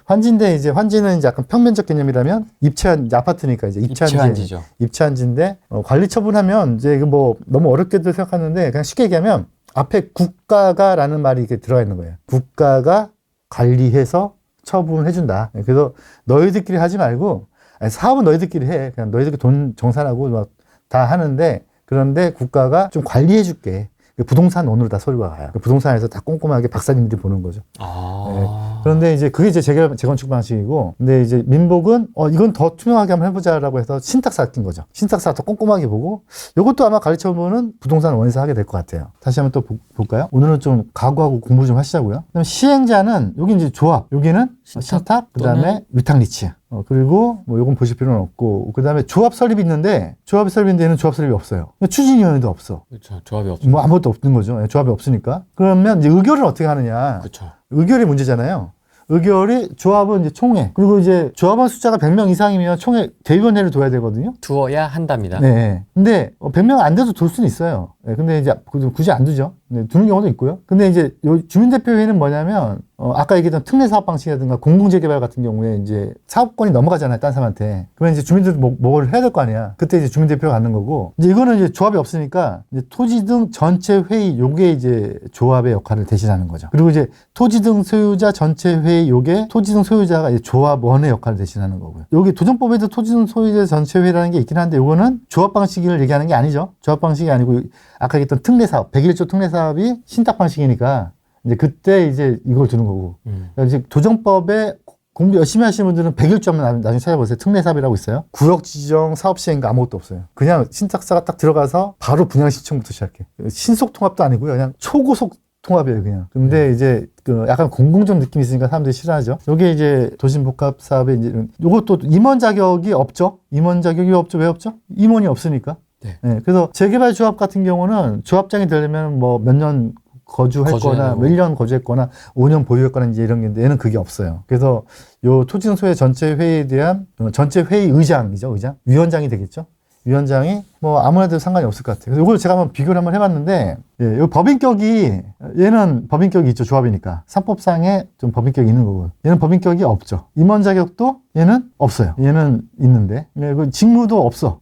환지인데 이제 환지는 이제 약간 평면적 개념이라면 입체한, 이제 아파트니까 이제 입체한지죠. 입체한지인데, 관리처분하면 이제 이거 뭐 너무 어렵게도 생각하는데 그냥 쉽게 얘기하면 앞에 국가가라는 말이 이렇게 들어가 있는 거예요. 국가가 관리해서 처분을 해준다. 그래서 너희들끼리 하지 말고, 사업은 너희들끼리 해. 그냥 너희들끼리 돈 정산하고 막 다 하는데, 그런데 국가가 좀 관리해 줄게. 부동산원으로 다 서류가 가요. 부동산에서 다 꼼꼼하게 박사님들이 보는 거죠. 네. 그런데 이제 그게 이제 재건축 방식이고, 근데 이제 민복은 이건 더 투명하게 한번 해보자라고 해서 신탁사 낀 거죠. 신탁사 더 꼼꼼하게 보고, 이것도 아마 가르쳐보는 부동산원에서 하게 될 것 같아요. 다시 한번 또 볼까요? 오늘은 좀 각오하고 공부 좀 하시자고요. 그다음 시행자는 여기 이제 조합, 여기는 신탁, 그다음에 위탁리치. 그리고 뭐 요건 보실 필요는 없고, 그다음에 조합 설립이 있는데, 조합 설립인데 얘는 조합 설립이 없어요. 추진위원회도 없어. 그렇죠. 조합이 없죠. 뭐 아무것도 없는 거죠. 조합이 없으니까. 그러면 이제 의결을 어떻게 하느냐. 그렇죠. 의결이 문제잖아요. 의결이 조합은 이제 총회. 그리고 이제 조합원 숫자가 100명 이상이면 총회 대의원회를 둬야 되거든요. 두어야 한답니다. 네. 근데 100명 안 돼도 둘 수는 있어요. 네. 근데 이제 굳이 안 두죠. 네. 두는 경우도 있고요. 근데 이제 요 주민대표회의는 뭐냐면 아까 얘기했던 특례사업 방식이라든가 공동재개발 같은 경우에 이제 사업권이 넘어가잖아요. 딴 사람한테. 그러면 이제 주민들도 뭘 해야 될 거 아니야. 그때 이제 주민대표가 갖는 거고. 이제 이거는 이제 조합이 없으니까 이제 토지 등 전체 회의 요게 이제 조합의 역할을 대신하는 거죠. 그리고 이제 토지 등 소유자 전체 회의 요게 토지 등 소유자가 이제 조합원의 역할을 대신하는 거고요. 여기 도정법에도 토지 등 소유자 전체 회의라는 게 있긴 한데 요거는 조합 방식을 얘기하는 게 아니죠. 조합 방식이 아니고 아까 얘기했던 특례사업, 101조 특례사업이 신탁 방식이니까 이제 그때 이제 이걸 두는 거고. 그러니까 이제 도정법에 공부 열심히 하시는 분들은 101조 한번 나중에 찾아보세요. 특례사업이라고 있어요. 구역 지정, 사업 시행가 아무것도 없어요. 그냥 신탁사가 딱 들어가서 바로 분양 신청부터 시작해. 신속 통합도 아니고요. 그냥 초고속 통합이에요, 그냥. 근데 이제 그 약간 공공적 느낌이 있으니까 사람들이 싫어하죠. 요게 이제 도심복합 사업에 이제 요것도 임원 자격이 없죠. 임원 자격이 없죠. 왜 없죠? 임원이 없으니까. 네. 네. 그래서 재개발 조합 같은 경우는 조합장이 되려면 뭐 몇 년 거주했거나, 뭐 1년 거주했거나, 5년 보유했거나, 이제 이런 게 있는데, 얘는 그게 없어요. 그래서 요 토지등소의 전체 회의에 대한, 전체 회의 의장이죠, 의장? 위원장이 되겠죠? 위원장이 뭐 아무래도 상관이 없을 것 같아요. 그래서 이걸 제가 한번 비교를 한번 해봤는데, 예, 요 법인격이, 얘는 법인격이 있죠, 조합이니까. 상법상에 좀 법인격이 있는 거고. 얘는 법인격이 없죠. 임원 자격도 얘는 없어요. 얘는 있는데. 예, 그 직무도 없죠?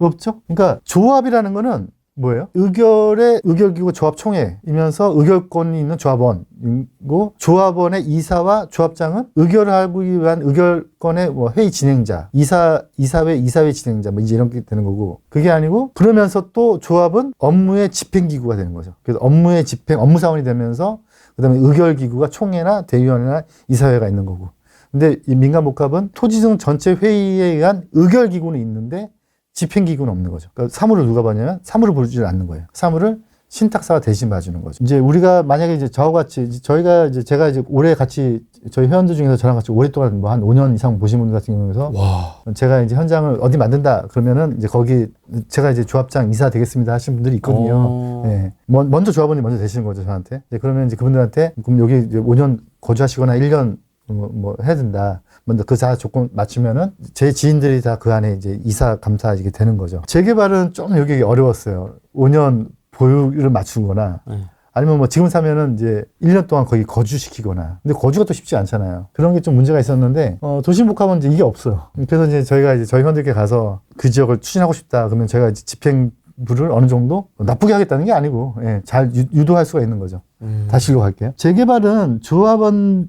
그러니까 조합이라는 거는 뭐예요? 의결기구 조합총회이면서 의결권이 있는 조합원이고, 조합원의 이사와 조합장은 의결을 하기 위한 의결권의 뭐 회의 진행자, 이사회 진행자, 뭐 이제 이런 게 되는 거고, 그게 아니고, 그러면서 또 조합은 업무의 집행기구가 되는 거죠. 그래서 업무의 업무사원이 되면서, 그 다음에 의결기구가 총회나 대의원이나 이사회가 있는 거고. 근데 이 민간복합은 토지 등 전체 회의에 의한 의결기구는 있는데, 집행기구는 없는 거죠. 그러니까 사무를 누가 봐냐면 사무를 보지 않는 거예요. 사무를 신탁사가 대신 봐주는 거죠. 이제 우리가 만약에 이제 저와 같이 제가 이제 올해 같이 저희 회원들 중에서 저랑 같이 오랫동안 뭐 한 5년 이상 보신 분들 같은 경우에서 제가 이제 현장을 어디 만든다 그러면은 이제 거기 제가 이제 조합장 이사 되겠습니다 하신 분들이 있거든요. 예. 먼저 조합원이 먼저 되시는 거죠, 저한테. 그러면 이제 그분들한테 그럼 여기 이제 5년 거주하시거나 1년 뭐 해야 된다. 먼저 그 다 조건 맞추면은 제 지인들이 다 그 안에 이제 이사 감사 이게 되는 거죠. 재개발은 좀 여기 어려웠어요. 5년 보유를 맞춘거나 아니면 뭐 지금 사면은 이제 1년 동안 거기 거주시키거나. 근데 거주가 또 쉽지 않잖아요. 그런 게 좀 문제가 있었는데 도심복합은 이제 이게 없어요. 그래서 이제 저희가 이제 저희 회원들께 가서 그 지역을 추진하고 싶다. 그러면 제가 이제 집행부를 어느 정도 나쁘게 하겠다는 게 아니고 잘 유도할 수가 있는 거죠. 다시 일로 갈게요. 재개발은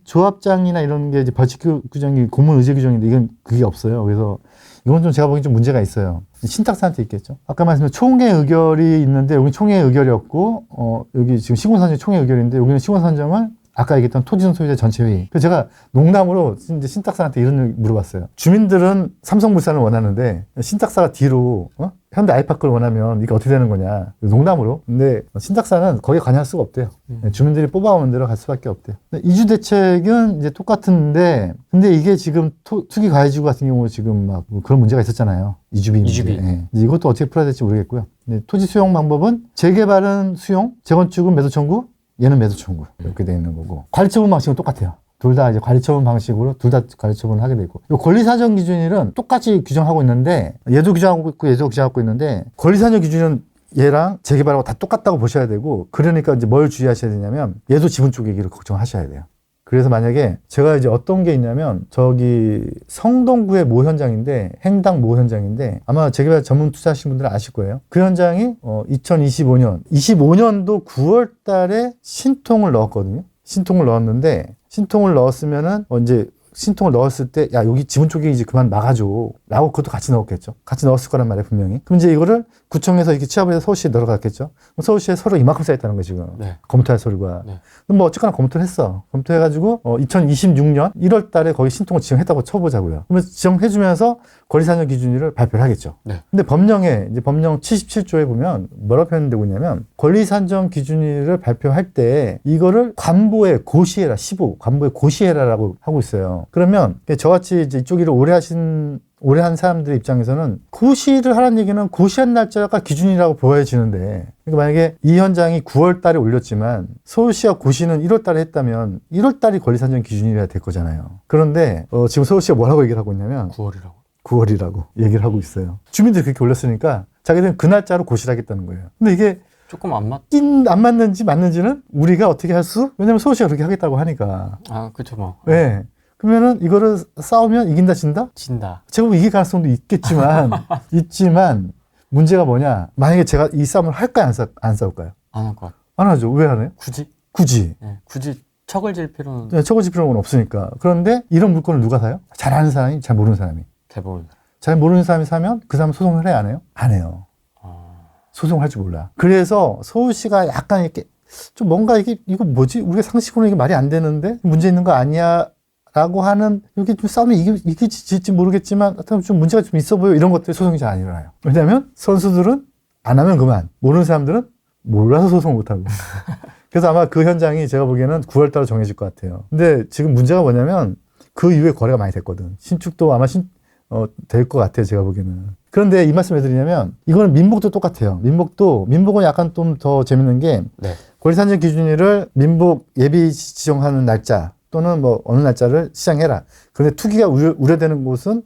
조합장이나 이런 게 이제 벌칙 규정이 공문 의제 규정인데 이건 그게 없어요. 그래서 이건 좀 제가 보기엔 좀 문제가 있어요. 신탁사한테 있겠죠. 아까 말씀드린 총회 의결이 있는데 여기 총회 의결이었고 여기 지금 시공선정 총회 의결인데 여기는 시공선정을 아까 얘기했던 토지전 소유자 전체회의. 그래서 제가 농담으로 이제 신탁사한테 이런 걸 물어봤어요. 주민들은 삼성물산을 원하는데 신탁사가 뒤로 현대 아이파크를 원하면 이게 어떻게 되는 거냐. 농담으로. 근데 신탁사는 거기에 관여할 수가 없대요. 주민들이 뽑아오는 대로 갈 수밖에 없대요. 이주 대책은 이제 똑같은데 근데 이게 지금 투기 가해지구 같은 경우 지금 막 그런 문제가 있었잖아요. 이주비 문제. 이주비. 예. 이것도 어떻게 풀어야 될지 모르겠고요. 토지 수용 방법은 재개발은 수용, 재건축은 매도 청구, 얘는 매도 청구 이렇게 돼 있는 거고 관리처분 방식은 똑같아요. 둘 다 이제 관리처분 방식으로 둘 다 관리처분을 하게 되고 이 권리사정 기준일은 똑같이 규정하고 있는데 얘도 규정하고 있고 얘도 규정하고 있는데 권리사정 기준은 얘랑 재개발하고 다 똑같다고 보셔야 되고 그러니까 이제 뭘 주의하셔야 되냐면 얘도 지분 쪼개기를 걱정하셔야 돼요. 그래서 만약에 제가 이제 어떤 게 있냐면 저기 성동구의 모 현장인데 행당 모 현장인데 아마 재개발 전문 투자하신 분들은 아실 거예요. 그 현장이 2025년도 9월 달에 신통을 넣었거든요. 신통을 넣었는데 신통을 넣었으면은 이제 신통을 넣었을 때 야 여기 지분 쪼개기 이제 그만 막아줘 라고 그것도 같이 넣었겠죠. 같이 넣었을 거란 말이에요 분명히. 그럼 이제 이거를 구청에서 이렇게 취합을 해서 서울시에 넣어갔겠죠. 그럼 서울시에 서류 이만큼 쌓였다는 거예요 지금. 네. 검토할 서류가. 네. 그럼 뭐 어쨌거나 검토를 했어. 검토해가지고 2026년 1월 달에 거기 신통을 지정했다고 쳐보자고요. 그러면 지정해주면서 권리사정 기준일을 발표를 하겠죠. 네. 근데 법령에 이제 법령 77조에 보면 뭐라고 표현되고 있냐면 권리사정 기준일을 발표할 때 이거를 관보에 고시해라 15 관보에 고시해라라고 하고 있어요. 그러면 저같이 이제 이쪽 일을 오래 한 사람들 입장에서는 고시를 하라는 얘기는 고시한 날짜가 기준이라고 보여지는데 그러니까 만약에 이 현장이 9월 달에 올렸지만 서울시가 고시는 1월 달에 했다면 1월 달이 권리산정 기준이라야 될 거잖아요. 그런데 지금 서울시가 뭐라고 얘기를 하고 있냐면 9월이라고 얘기를 하고 있어요. 주민들이 그렇게 올렸으니까 자기들은 그 날짜로 고시를 하겠다는 거예요. 근데 이게 조금 안 맞는지 맞는지는 우리가 어떻게 할 수? 왜냐면 서울시가 그렇게 하겠다고 하니까. 그쵸 뭐. 네. 그러면은 이거를 싸우면 이긴다 진다? 진다. 제가 이길 가능성도 있지만 문제가 뭐냐? 만약에 제가 이 싸움을 할까요? 안 싸울까요? 안 할 것 같아. 안 하죠. 왜 안 해요? 굳이 척을 질 필요는 네, 척을 질 필요는 없으니까. 그런데 이런 물건을 누가 사요? 잘 아는 사람이, 잘 모르는 사람이. 대부분. 잘 모르는 사람이 사면 그 사람은 소송을 해야 안 해요? 안 해요. 소송을 할 줄 몰라. 그래서 서울시가 약간 이렇게 좀 뭔가 이거 뭐지? 우리가 상식으로 이게 말이 안 되는데 문제 있는 거 아니야? 라고 하는, 이렇게 좀 싸우면 이길지 모르겠지만, 좀 문제가 좀 있어 보여. 이런 것들이 소송이 잘 안 일어나요. 왜냐면 선수들은 안 하면 그만. 모르는 사람들은 몰라서 소송 못 하고. 그래서 아마 그 현장이 제가 보기에는 9월 달로 정해질 것 같아요. 근데 지금 문제가 뭐냐면 그 이후에 거래가 많이 됐거든. 신축도 아마 될 것 같아요. 제가 보기에는. 그런데 이 말씀 왜 드리냐면, 이거는 민복도 똑같아요. 민복은 약간 좀 더 재밌는 게, 네. 권리산정 기준일을 민복 예비 지정하는 날짜, 또는 뭐 어느 날짜를 시정해라. 그런데 투기가 우려되는 곳은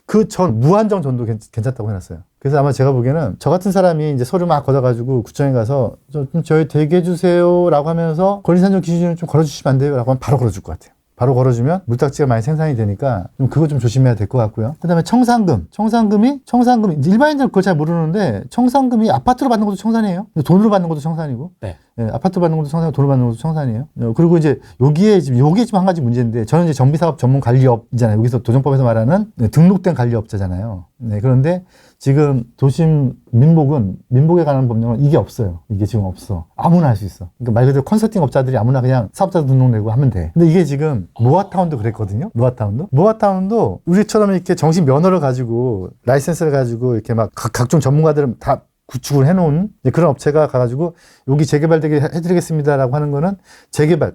그 전 무한정 전도 괜찮다고 해놨어요. 그래서 아마 제가 보기에는 저 같은 사람이 이제 서류 막 걷어가지고 구청에 가서 좀 저희 대기해 주세요라고 하면서 권리산정 기준을 좀 걸어주시면 안 돼요라고 하면 바로 걸어줄 것 같아요. 바로 걸어주면 물딱지가 많이 생산이 되니까 그거 좀 조심해야 될 것 같고요. 그 다음에 청산금이 일반인들은 그걸 잘 모르는데 청산금이 아파트로 받는 것도 청산이에요. 돈으로 받는 것도 청산이고. 네. 예, 아파트로 받는 것도 청산이고 돈으로 받는 것도 청산이에요. 그리고 이제 요게 지금 한 가지 문제인데 저는 이제 정비사업 전문 관리업이잖아요. 여기서 도정법에서 말하는 등록된 관리업자잖아요. 네, 그런데 지금 도심 민복에 관한 법령은 이게 없어요. 이게 지금 없어. 아무나 할 수 있어. 그러니까 말 그대로 컨설팅 업자들이 아무나 그냥 사업자 등록 내고 하면 돼. 근데 이게 지금 모아타운도 그랬거든요. 모아타운도 우리처럼 이렇게 정식 면허를 가지고 라이센스를 가지고 이렇게 막 각종 전문가들은 다 구축을 해놓은 그런 업체가 가가지고 여기 재개발되게 해드리겠습니다라고 하는 거는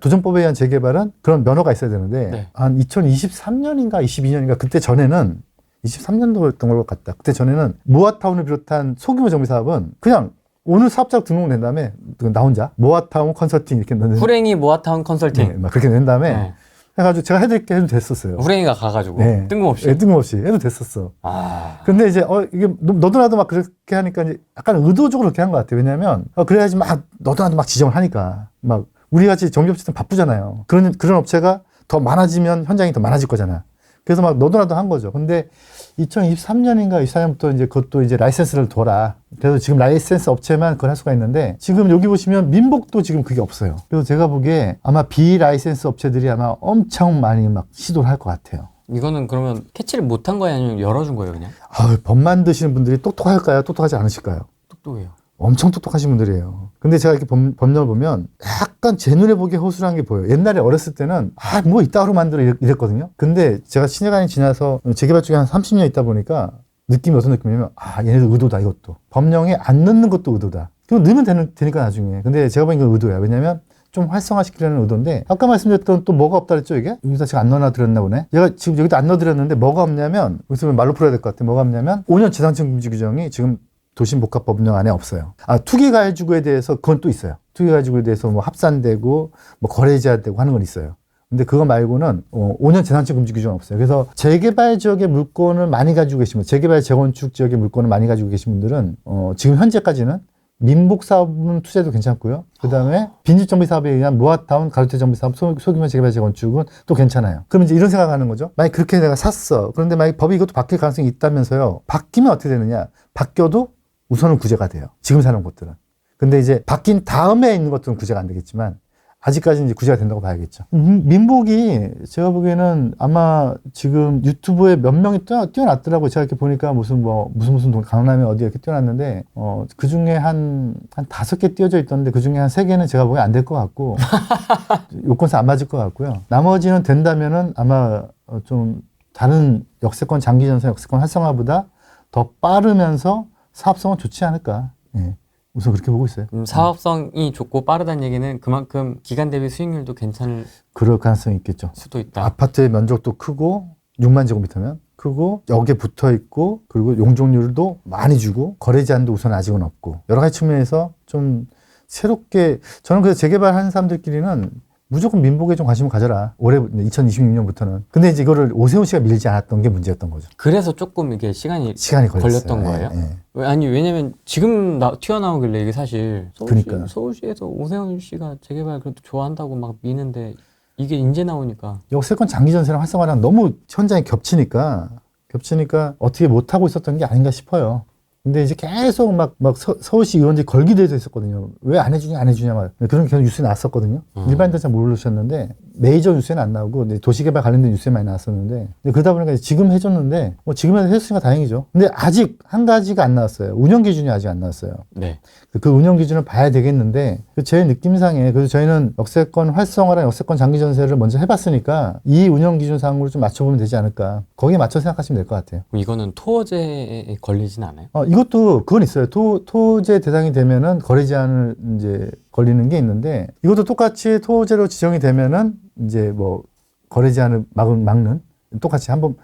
도정법에 의한 재개발은 그런 면허가 있어야 되는데 네. 한 2023년인가 22년인가 그때 전에는 23년도였던 것 같다. 그때 전에는 모아타운을 비롯한 소규모 정비사업은 그냥 오늘 사업자로 등록된 다음에 나 혼자 모아타운 컨설팅 이렇게 넣는 후랭이 모아타운 컨설팅. 네, 막 그렇게 낸 다음에 네. 해가지고 제가 해드릴게 해도 됐었어요. 후랭이가 가가지고 네. 뜬금없이. 네, 뜬금없이 해도 됐었어. 근데 이제 이게 너도 나도 막 그렇게 하니까 이제 약간 의도적으로 그렇게 한 것 같아요. 왜냐하면 그래야지 막 너도 나도 막 지정을 하니까 막 우리 같이 정비업체는 바쁘잖아요. 그런 업체가 더 많아지면 현장이 더 많아질 거잖아. 그래서 막 너도 나도 한 거죠. 근데 2023년인가 24년부터 이제 그것도 이제 라이센스를 둬라. 그래서 지금 라이센스 업체만 그걸 할 수가 있는데 지금 여기 보시면 민복도 지금 그게 없어요. 그래서 제가 보기에 아마 비라이센스 업체들이 아마 엄청 많이 막 시도를 할 것 같아요. 이거는 그러면 캐치를 못한 거예요? 아니면 열어준 거예요, 그냥? 법 만드시는 분들이 똑똑할까요? 똑똑하지 않으실까요? 똑똑해요. 엄청 똑똑하신 분들이에요. 근데 제가 이렇게 법령을 보면 약간 제 눈에 보기에 허술한 게 보여요. 옛날에 어렸을 때는 뭐 이따로 만들어 이랬거든요. 근데 제가 시간이 지나서 재개발 쪽에 한 30년 있다 보니까 느낌이 어떤 느낌이냐면 얘네들 의도다 이것도. 법령에 안 넣는 것도 의도다. 그럼 넣으면 되니까 나중에. 근데 제가 보기엔 이건 의도야. 왜냐면 좀 활성화시키려는 의도인데 아까 말씀드렸던 또 뭐가 없다 그랬죠 이게? 여기다 제가 안 넣어드렸나 보네. 제가 지금 여기다 안 넣어드렸는데 뭐가 없냐면 여기서 말로 풀어야 될 것 같아. 뭐가 없냐면 5년 재산권 금지 규정이 지금 도심복합법령 안에 없어요. 투기가해주구에 대해서 그건 또 있어요. 투기가해주구에 대해서 뭐 합산되고 뭐 거래제한되고 하는 건 있어요. 근데 그거 말고는 5년 재산권 금지 규정은 없어요. 그래서 재개발 지역의 물건을 많이 가지고 계신 분, 재개발 재건축 지역의 물건을 많이 가지고 계신 분들은 지금 현재까지는 민복 사업은 투자도 괜찮고요. 그 다음에 빈집정비 사업에 의한 모아타운 가로태 정비 사업, 소규모 재개발 재건축은 또 괜찮아요. 그럼 이제 이런 생각하는 거죠. 만약 그렇게 내가 샀어. 그런데 만약 법이 이것도 바뀔 가능성이 있다면서요. 바뀌면 어떻게 되느냐? 바뀌어도 우선은 구제가 돼요. 지금 사는 곳들은. 근데 이제 바뀐 다음에 있는 것들은 구제가 안 되겠지만 아직까지는 이제 구제가 된다고 봐야겠죠. 민복이 제가 보기에는 아마 지금 유튜브에 몇 명이 뛰어났더라고요. 제가 이렇게 보니까 무슨 동 강남에 어디 이렇게 뛰어났는데, 그 중에 한 5개 띄어져 있던데 그 중에 한 3개는 제가 보기엔 안 될 것 같고, 요건상 안 맞을 것 같고요. 나머지는 된다면은 아마 좀 다른 역세권 장기전선 역세권 활성화보다 더 빠르면서 사업성은 좋지 않을까. 예. 우선 그렇게 보고 있어요. 사업성이 좋고 빠르다는 얘기는 그만큼 기간 대비 수익률도 괜찮을 그럴 가능성이 있겠죠. 수도 있다. 아파트의 면적도 크고 6만 제곱미터면 크고 역에 붙어 있고 그리고 용적률도 많이 주고 거래 제한도 우선 아직은 없고 여러 가지 측면에서 좀 새롭게 저는 그래서 재개발하는 사람들끼리는 무조건 민복에 좀 관심을 가져라. 올해 2026년부터는. 근데 이제 이거를 오세훈 씨가 밀지 않았던 게 문제였던 거죠. 그래서 조금 이게 시간이 걸렸던 거예요? 예. 아니 왜냐면 지금 튀어나오길래 이게 사실 그러니까요. 서울시에서 오세훈 씨가 재개발 그래도 좋아한다고 막 미는데 이게 이제 나오니까 역세권 장기전세랑 활성화랑 너무 현장이 겹치니까 어떻게 못하고 있었던 게 아닌가 싶어요. 근데 이제 계속 막 서울시 의원들이 걸기대에서 있었거든요. 왜 안 해주냐 막 그런 계속 뉴스에 나왔었거든요. 일반인들은 잘 모르셨는데 메이저 뉴스에는 안 나오고 도시개발 관련된 뉴스에 많이 나왔었는데 그러다 보니까 지금 해줬는데 지금이라도 해줬으니까 다행이죠. 근데 아직 한 가지가 안 나왔어요. 운영 기준이 아직 안 나왔어요. 네. 그 운영 기준을 봐야 되겠는데 제 느낌상에 그래서 저희는 역세권 활성화랑 역세권 장기전세를 먼저 해봤으니까 이 운영 기준상으로 좀 맞춰보면 되지 않을까. 거기에 맞춰 생각하시면 될 것 같아요. 그럼 이거는 토어제에 걸리진 않아요? 이것도 그건 있어요. 토제 대상이 되면은 거래 제한을 이제 걸리는 게 있는데 이것도 똑같이 토제로 지정이 되면은 이제 거래 제한을 막는 똑같이 한번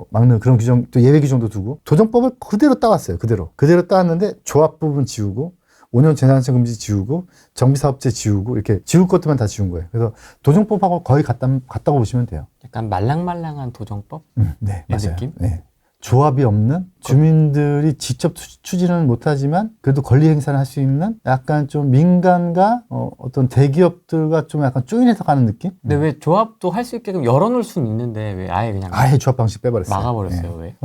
막는 그런 규정 또 예외 규정도 두고 도정법을 그대로 따왔어요. 그대로 따왔는데 조합 부분 지우고 5년 재산권 금지 지우고 정비사업체 지우고 이렇게 지울 것들만 다 지운 거예요. 그래서 도정법하고 거의 같다고 보시면 돼요. 약간 말랑말랑한 도정법? 네, 맞아요. 느낌? 네. 조합이 없는 주민들이 직접 추진은 못하지만 그래도 권리 행사를 할 수 있는 약간 좀 민간과 어떤 대기업들과 좀 약간 조인해서 가는 느낌? 근데 왜 조합도 할 수 있게끔 열어놓을 수는 있는데 왜 아예 그냥 아예 조합 방식 빼버렸어요. 막아버렸어요? 네.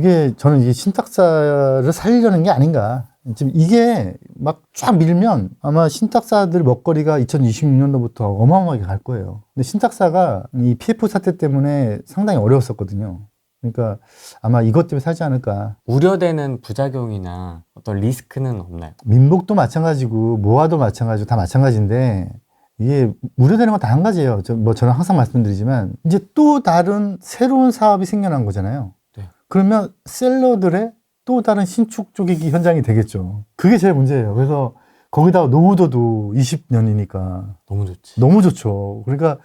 왜? 저는 이게 신탁사를 살리려는 게 아닌가. 지금 이게 막 쫙 밀면 아마 신탁사들 먹거리가 2026년도부터 어마어마하게 갈 거예요. 근데 신탁사가 이 PF 사태 때문에 상당히 어려웠었거든요. 그러니까 아마 이것 때문에 살지 않을까. 우려되는 부작용이나 어떤 리스크는 없나요? 민복도 마찬가지고 모아도 마찬가지고 다 마찬가지인데 이게 우려되는 건 다 한 가지예요. 저는 항상 말씀드리지만 이제 또 다른 새로운 사업이 생겨난 거잖아요. 네. 그러면 셀러들의 또 다른 신축 쪼개기 현장이 되겠죠. 그게 제일 문제예요. 그래서 거기다가 노후도도 20년이니까 너무 좋지. 너무 좋죠. 그러니까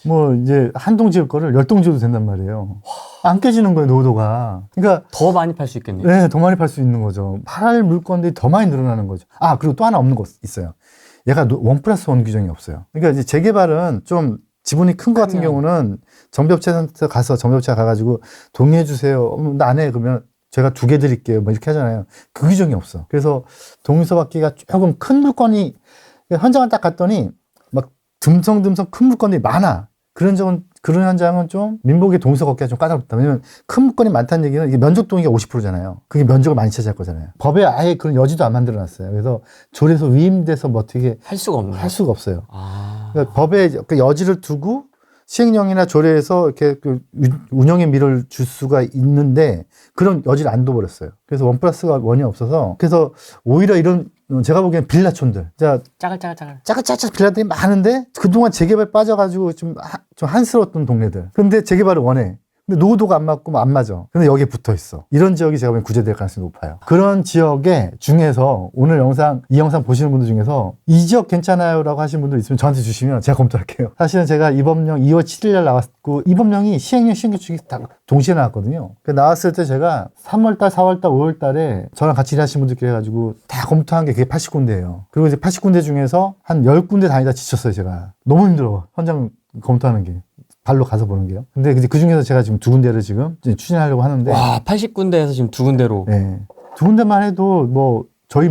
너무 좋지. 이제 한 동 지을 거를 10동 지어도 된단 말이에요. 안 깨지는 거예요, 노후도가. 그러니까 더 많이 팔 수 있겠네요. 네, 더 많이 팔 수 있는 거죠. 팔 물건들이 더 많이 늘어나는 거죠. 그리고 또 하나 없는 거 있어요. 얘가 1+1 규정이 없어요. 그러니까 이제 재개발은 좀 지분이 큰 거 같은 경우는 정비업체한테 가서 정비업체가 가가지고 동의해 주세요. 나 안 해. 그러면 제가 2개 드릴게요. 이렇게 하잖아요. 그 규정이 없어. 그래서 동의서 받기가 조금 큰 물건이 현장을 딱 갔더니 막 듬성듬성 큰 물건들이 많아. 그런 현장은 좀 민복의 동의서 걷기가 좀 까다롭다. 왜냐면 큰 물건이 많다는 얘기는 이게 면적 동의가 50%잖아요. 그게 면적을 많이 차지할 거잖아요. 법에 아예 그런 여지도 안 만들어 놨어요. 그래서 조례에서 위임돼서 어떻게 할 수가 없나요? 할 수가 없어요. 아. 그러니까 법에 그 여지를 두고 시행령이나 조례에서 이렇게 그 운영의 미를 줄 수가 있는데 그런 여지를 안 둬버렸어요. 그래서 1+1이 없어서 그래서 오히려 이런 제가 보기엔 빌라촌들, 자 짜글짜글짜글. 짜글짜글 빌라들이 많은데 그동안 재개발 빠져가지고 좀 한스러웠던 동네들. 근데 재개발을 원해. 근데 노후도가 안 맞고 안 맞아. 근데 여기에 붙어 있어. 이런 지역이 제가 보기엔 구제될 가능성이 높아요. 그런 지역에 중에서 오늘 이 영상 보시는 분들 중에서 이 지역 괜찮아요 라고 하시는 분들 있으면 저한테 주시면 제가 검토할게요. 사실은 제가 이 법령 2월 7일 날 나왔고 이 법령이 시행령 시행규칙이 다 동시에 나왔거든요. 나왔을 때 제가 3월달, 4월달, 5월달에 저랑 같이 일하시는 분들끼리 해가지고 다 검토한 게 그게 80군데예요. 그리고 이제 80군데 중에서 한 10군데 다니다 지쳤어요, 제가. 너무 힘들어. 현장 검토하는 게. 발로 가서 보는 게요. 근데 그 중에서 제가 지금 2군데를 지금 추진하려고 하는데. 와, 80군데에서 지금 2군데로. 네. 2군데만 해도 뭐, 저희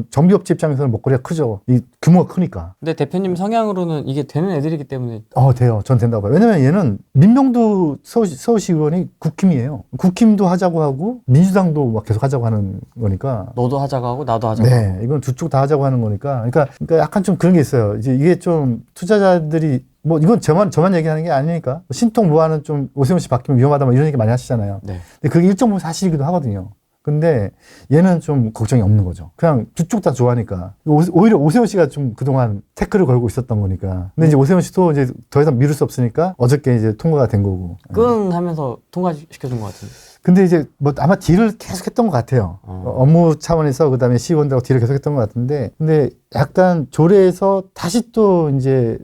정비업체 입장에서는 먹거리가 크죠. 이 규모가 크니까. 근데 대표님 성향으로는 이게 되는 애들이기 때문에. 돼요. 전 된다고 봐요. 왜냐면 얘는 민명도 서울시 의원이 국힘이에요. 국힘도 하자고 하고, 민주당도 막 계속 하자고 하는 거니까. 너도 하자고 하고, 나도 하자고 하고. 네. 이건 두 쪽 다 하자고 하는 거니까. 그러니까 약간 좀 그런 게 있어요. 이제 이게 좀 투자자들이 뭐 이건 저만 얘기하는 게 아니니까 신통 무한은 좀 오세훈 씨 바뀌면 위험하다 뭐 이런 얘기 많이 하시잖아요. 네. 근데 그게 일정 부분 사실이기도 하거든요. 근데 얘는 좀 걱정이 없는 거죠. 그냥 두 쪽 다 좋아하니까. 오히려 오세훈 씨가 좀 그동안 태클을 걸고 있었던 거니까. 근데 이제 오세훈 씨도 이제 더 이상 미룰 수 없으니까 어저께 이제 통과가 된 거고. 끙 하면서 통과시켜준 것 같은데. 근데 이제 뭐 아마 딜을 계속 했던 것 같아요. 업무 차원에서 그다음에 시의원들하고 딜을 계속 했던 것 같은데 근데 약간 조례에서 다시 또 이제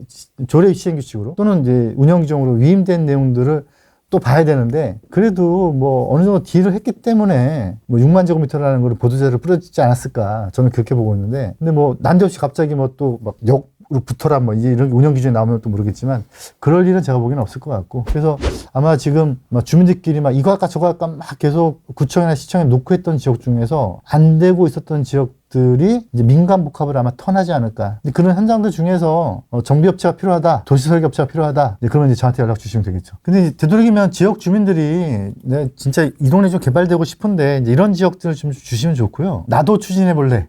조례 시행규칙으로 또는 이제 운영규정으로 위임된 내용들을 또 봐야 되는데 그래도 뭐 어느 정도 딜을 했기 때문에 뭐 6만 제곱미터라는 걸 보도자를 뿌려지지 않았을까 저는 그렇게 보고 있는데 근데 뭐 난데없이 갑자기 뭐 또 막 역으로 붙어라 뭐 이제 이런 운영 기준이 나오면 또 모르겠지만 그럴 일은 제가 보기에는 없을 것 같고 그래서 아마 지금 막 주민들끼리 막 이거 할까 저거 할까 막 계속 구청이나 시청에 놓고 했던 지역 중에서 안 되고 있었던 지역들이 이제 민간 복합을 아마 턴하지 않을까. 그런 현장들 중에서 정비업체가 필요하다, 도시설계업체가 필요하다. 그러면 이제 저한테 연락 주시면 되겠죠. 근데 이제 되도록이면 지역 주민들이 네, 진짜 이 동네 좀 개발되고 싶은데 이제 이런 지역들을 좀 주시면 좋고요. 나도 추진해 볼래.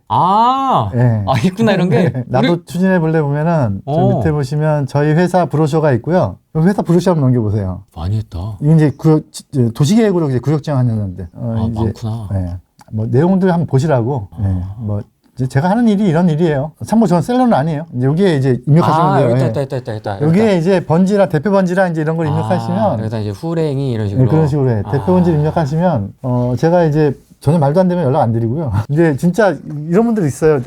네. 있구나 이런 게. 네, 나도 추진해 볼래 보면은 저 밑에 보시면 저희 회사 브로셔가 있고요. 회사 브로셔 한번 넘겨보세요. 많이 했다. 이게 이제 도시계획으로 이제 구역지향 하는데. 이제 많구나. 네. 뭐 내용들 한번 보시라고. 네. 뭐 이제 제가 하는 일이 이런 일이에요. 참고 저는 셀러는 아니에요. 이제 여기에 이제 입력하시면 돼요. 있다. 여기에 이제 번지랑 대표 번지랑 이제 이런 걸 입력하시면. 여기다 이제 후랭이 이런 식으로. 네, 그런 식으로 해. 대표 번지를 입력하시면 제가 이제 전혀 말도 안 되면 연락 안 드리고요. 이제 진짜 이런 분들 있어요.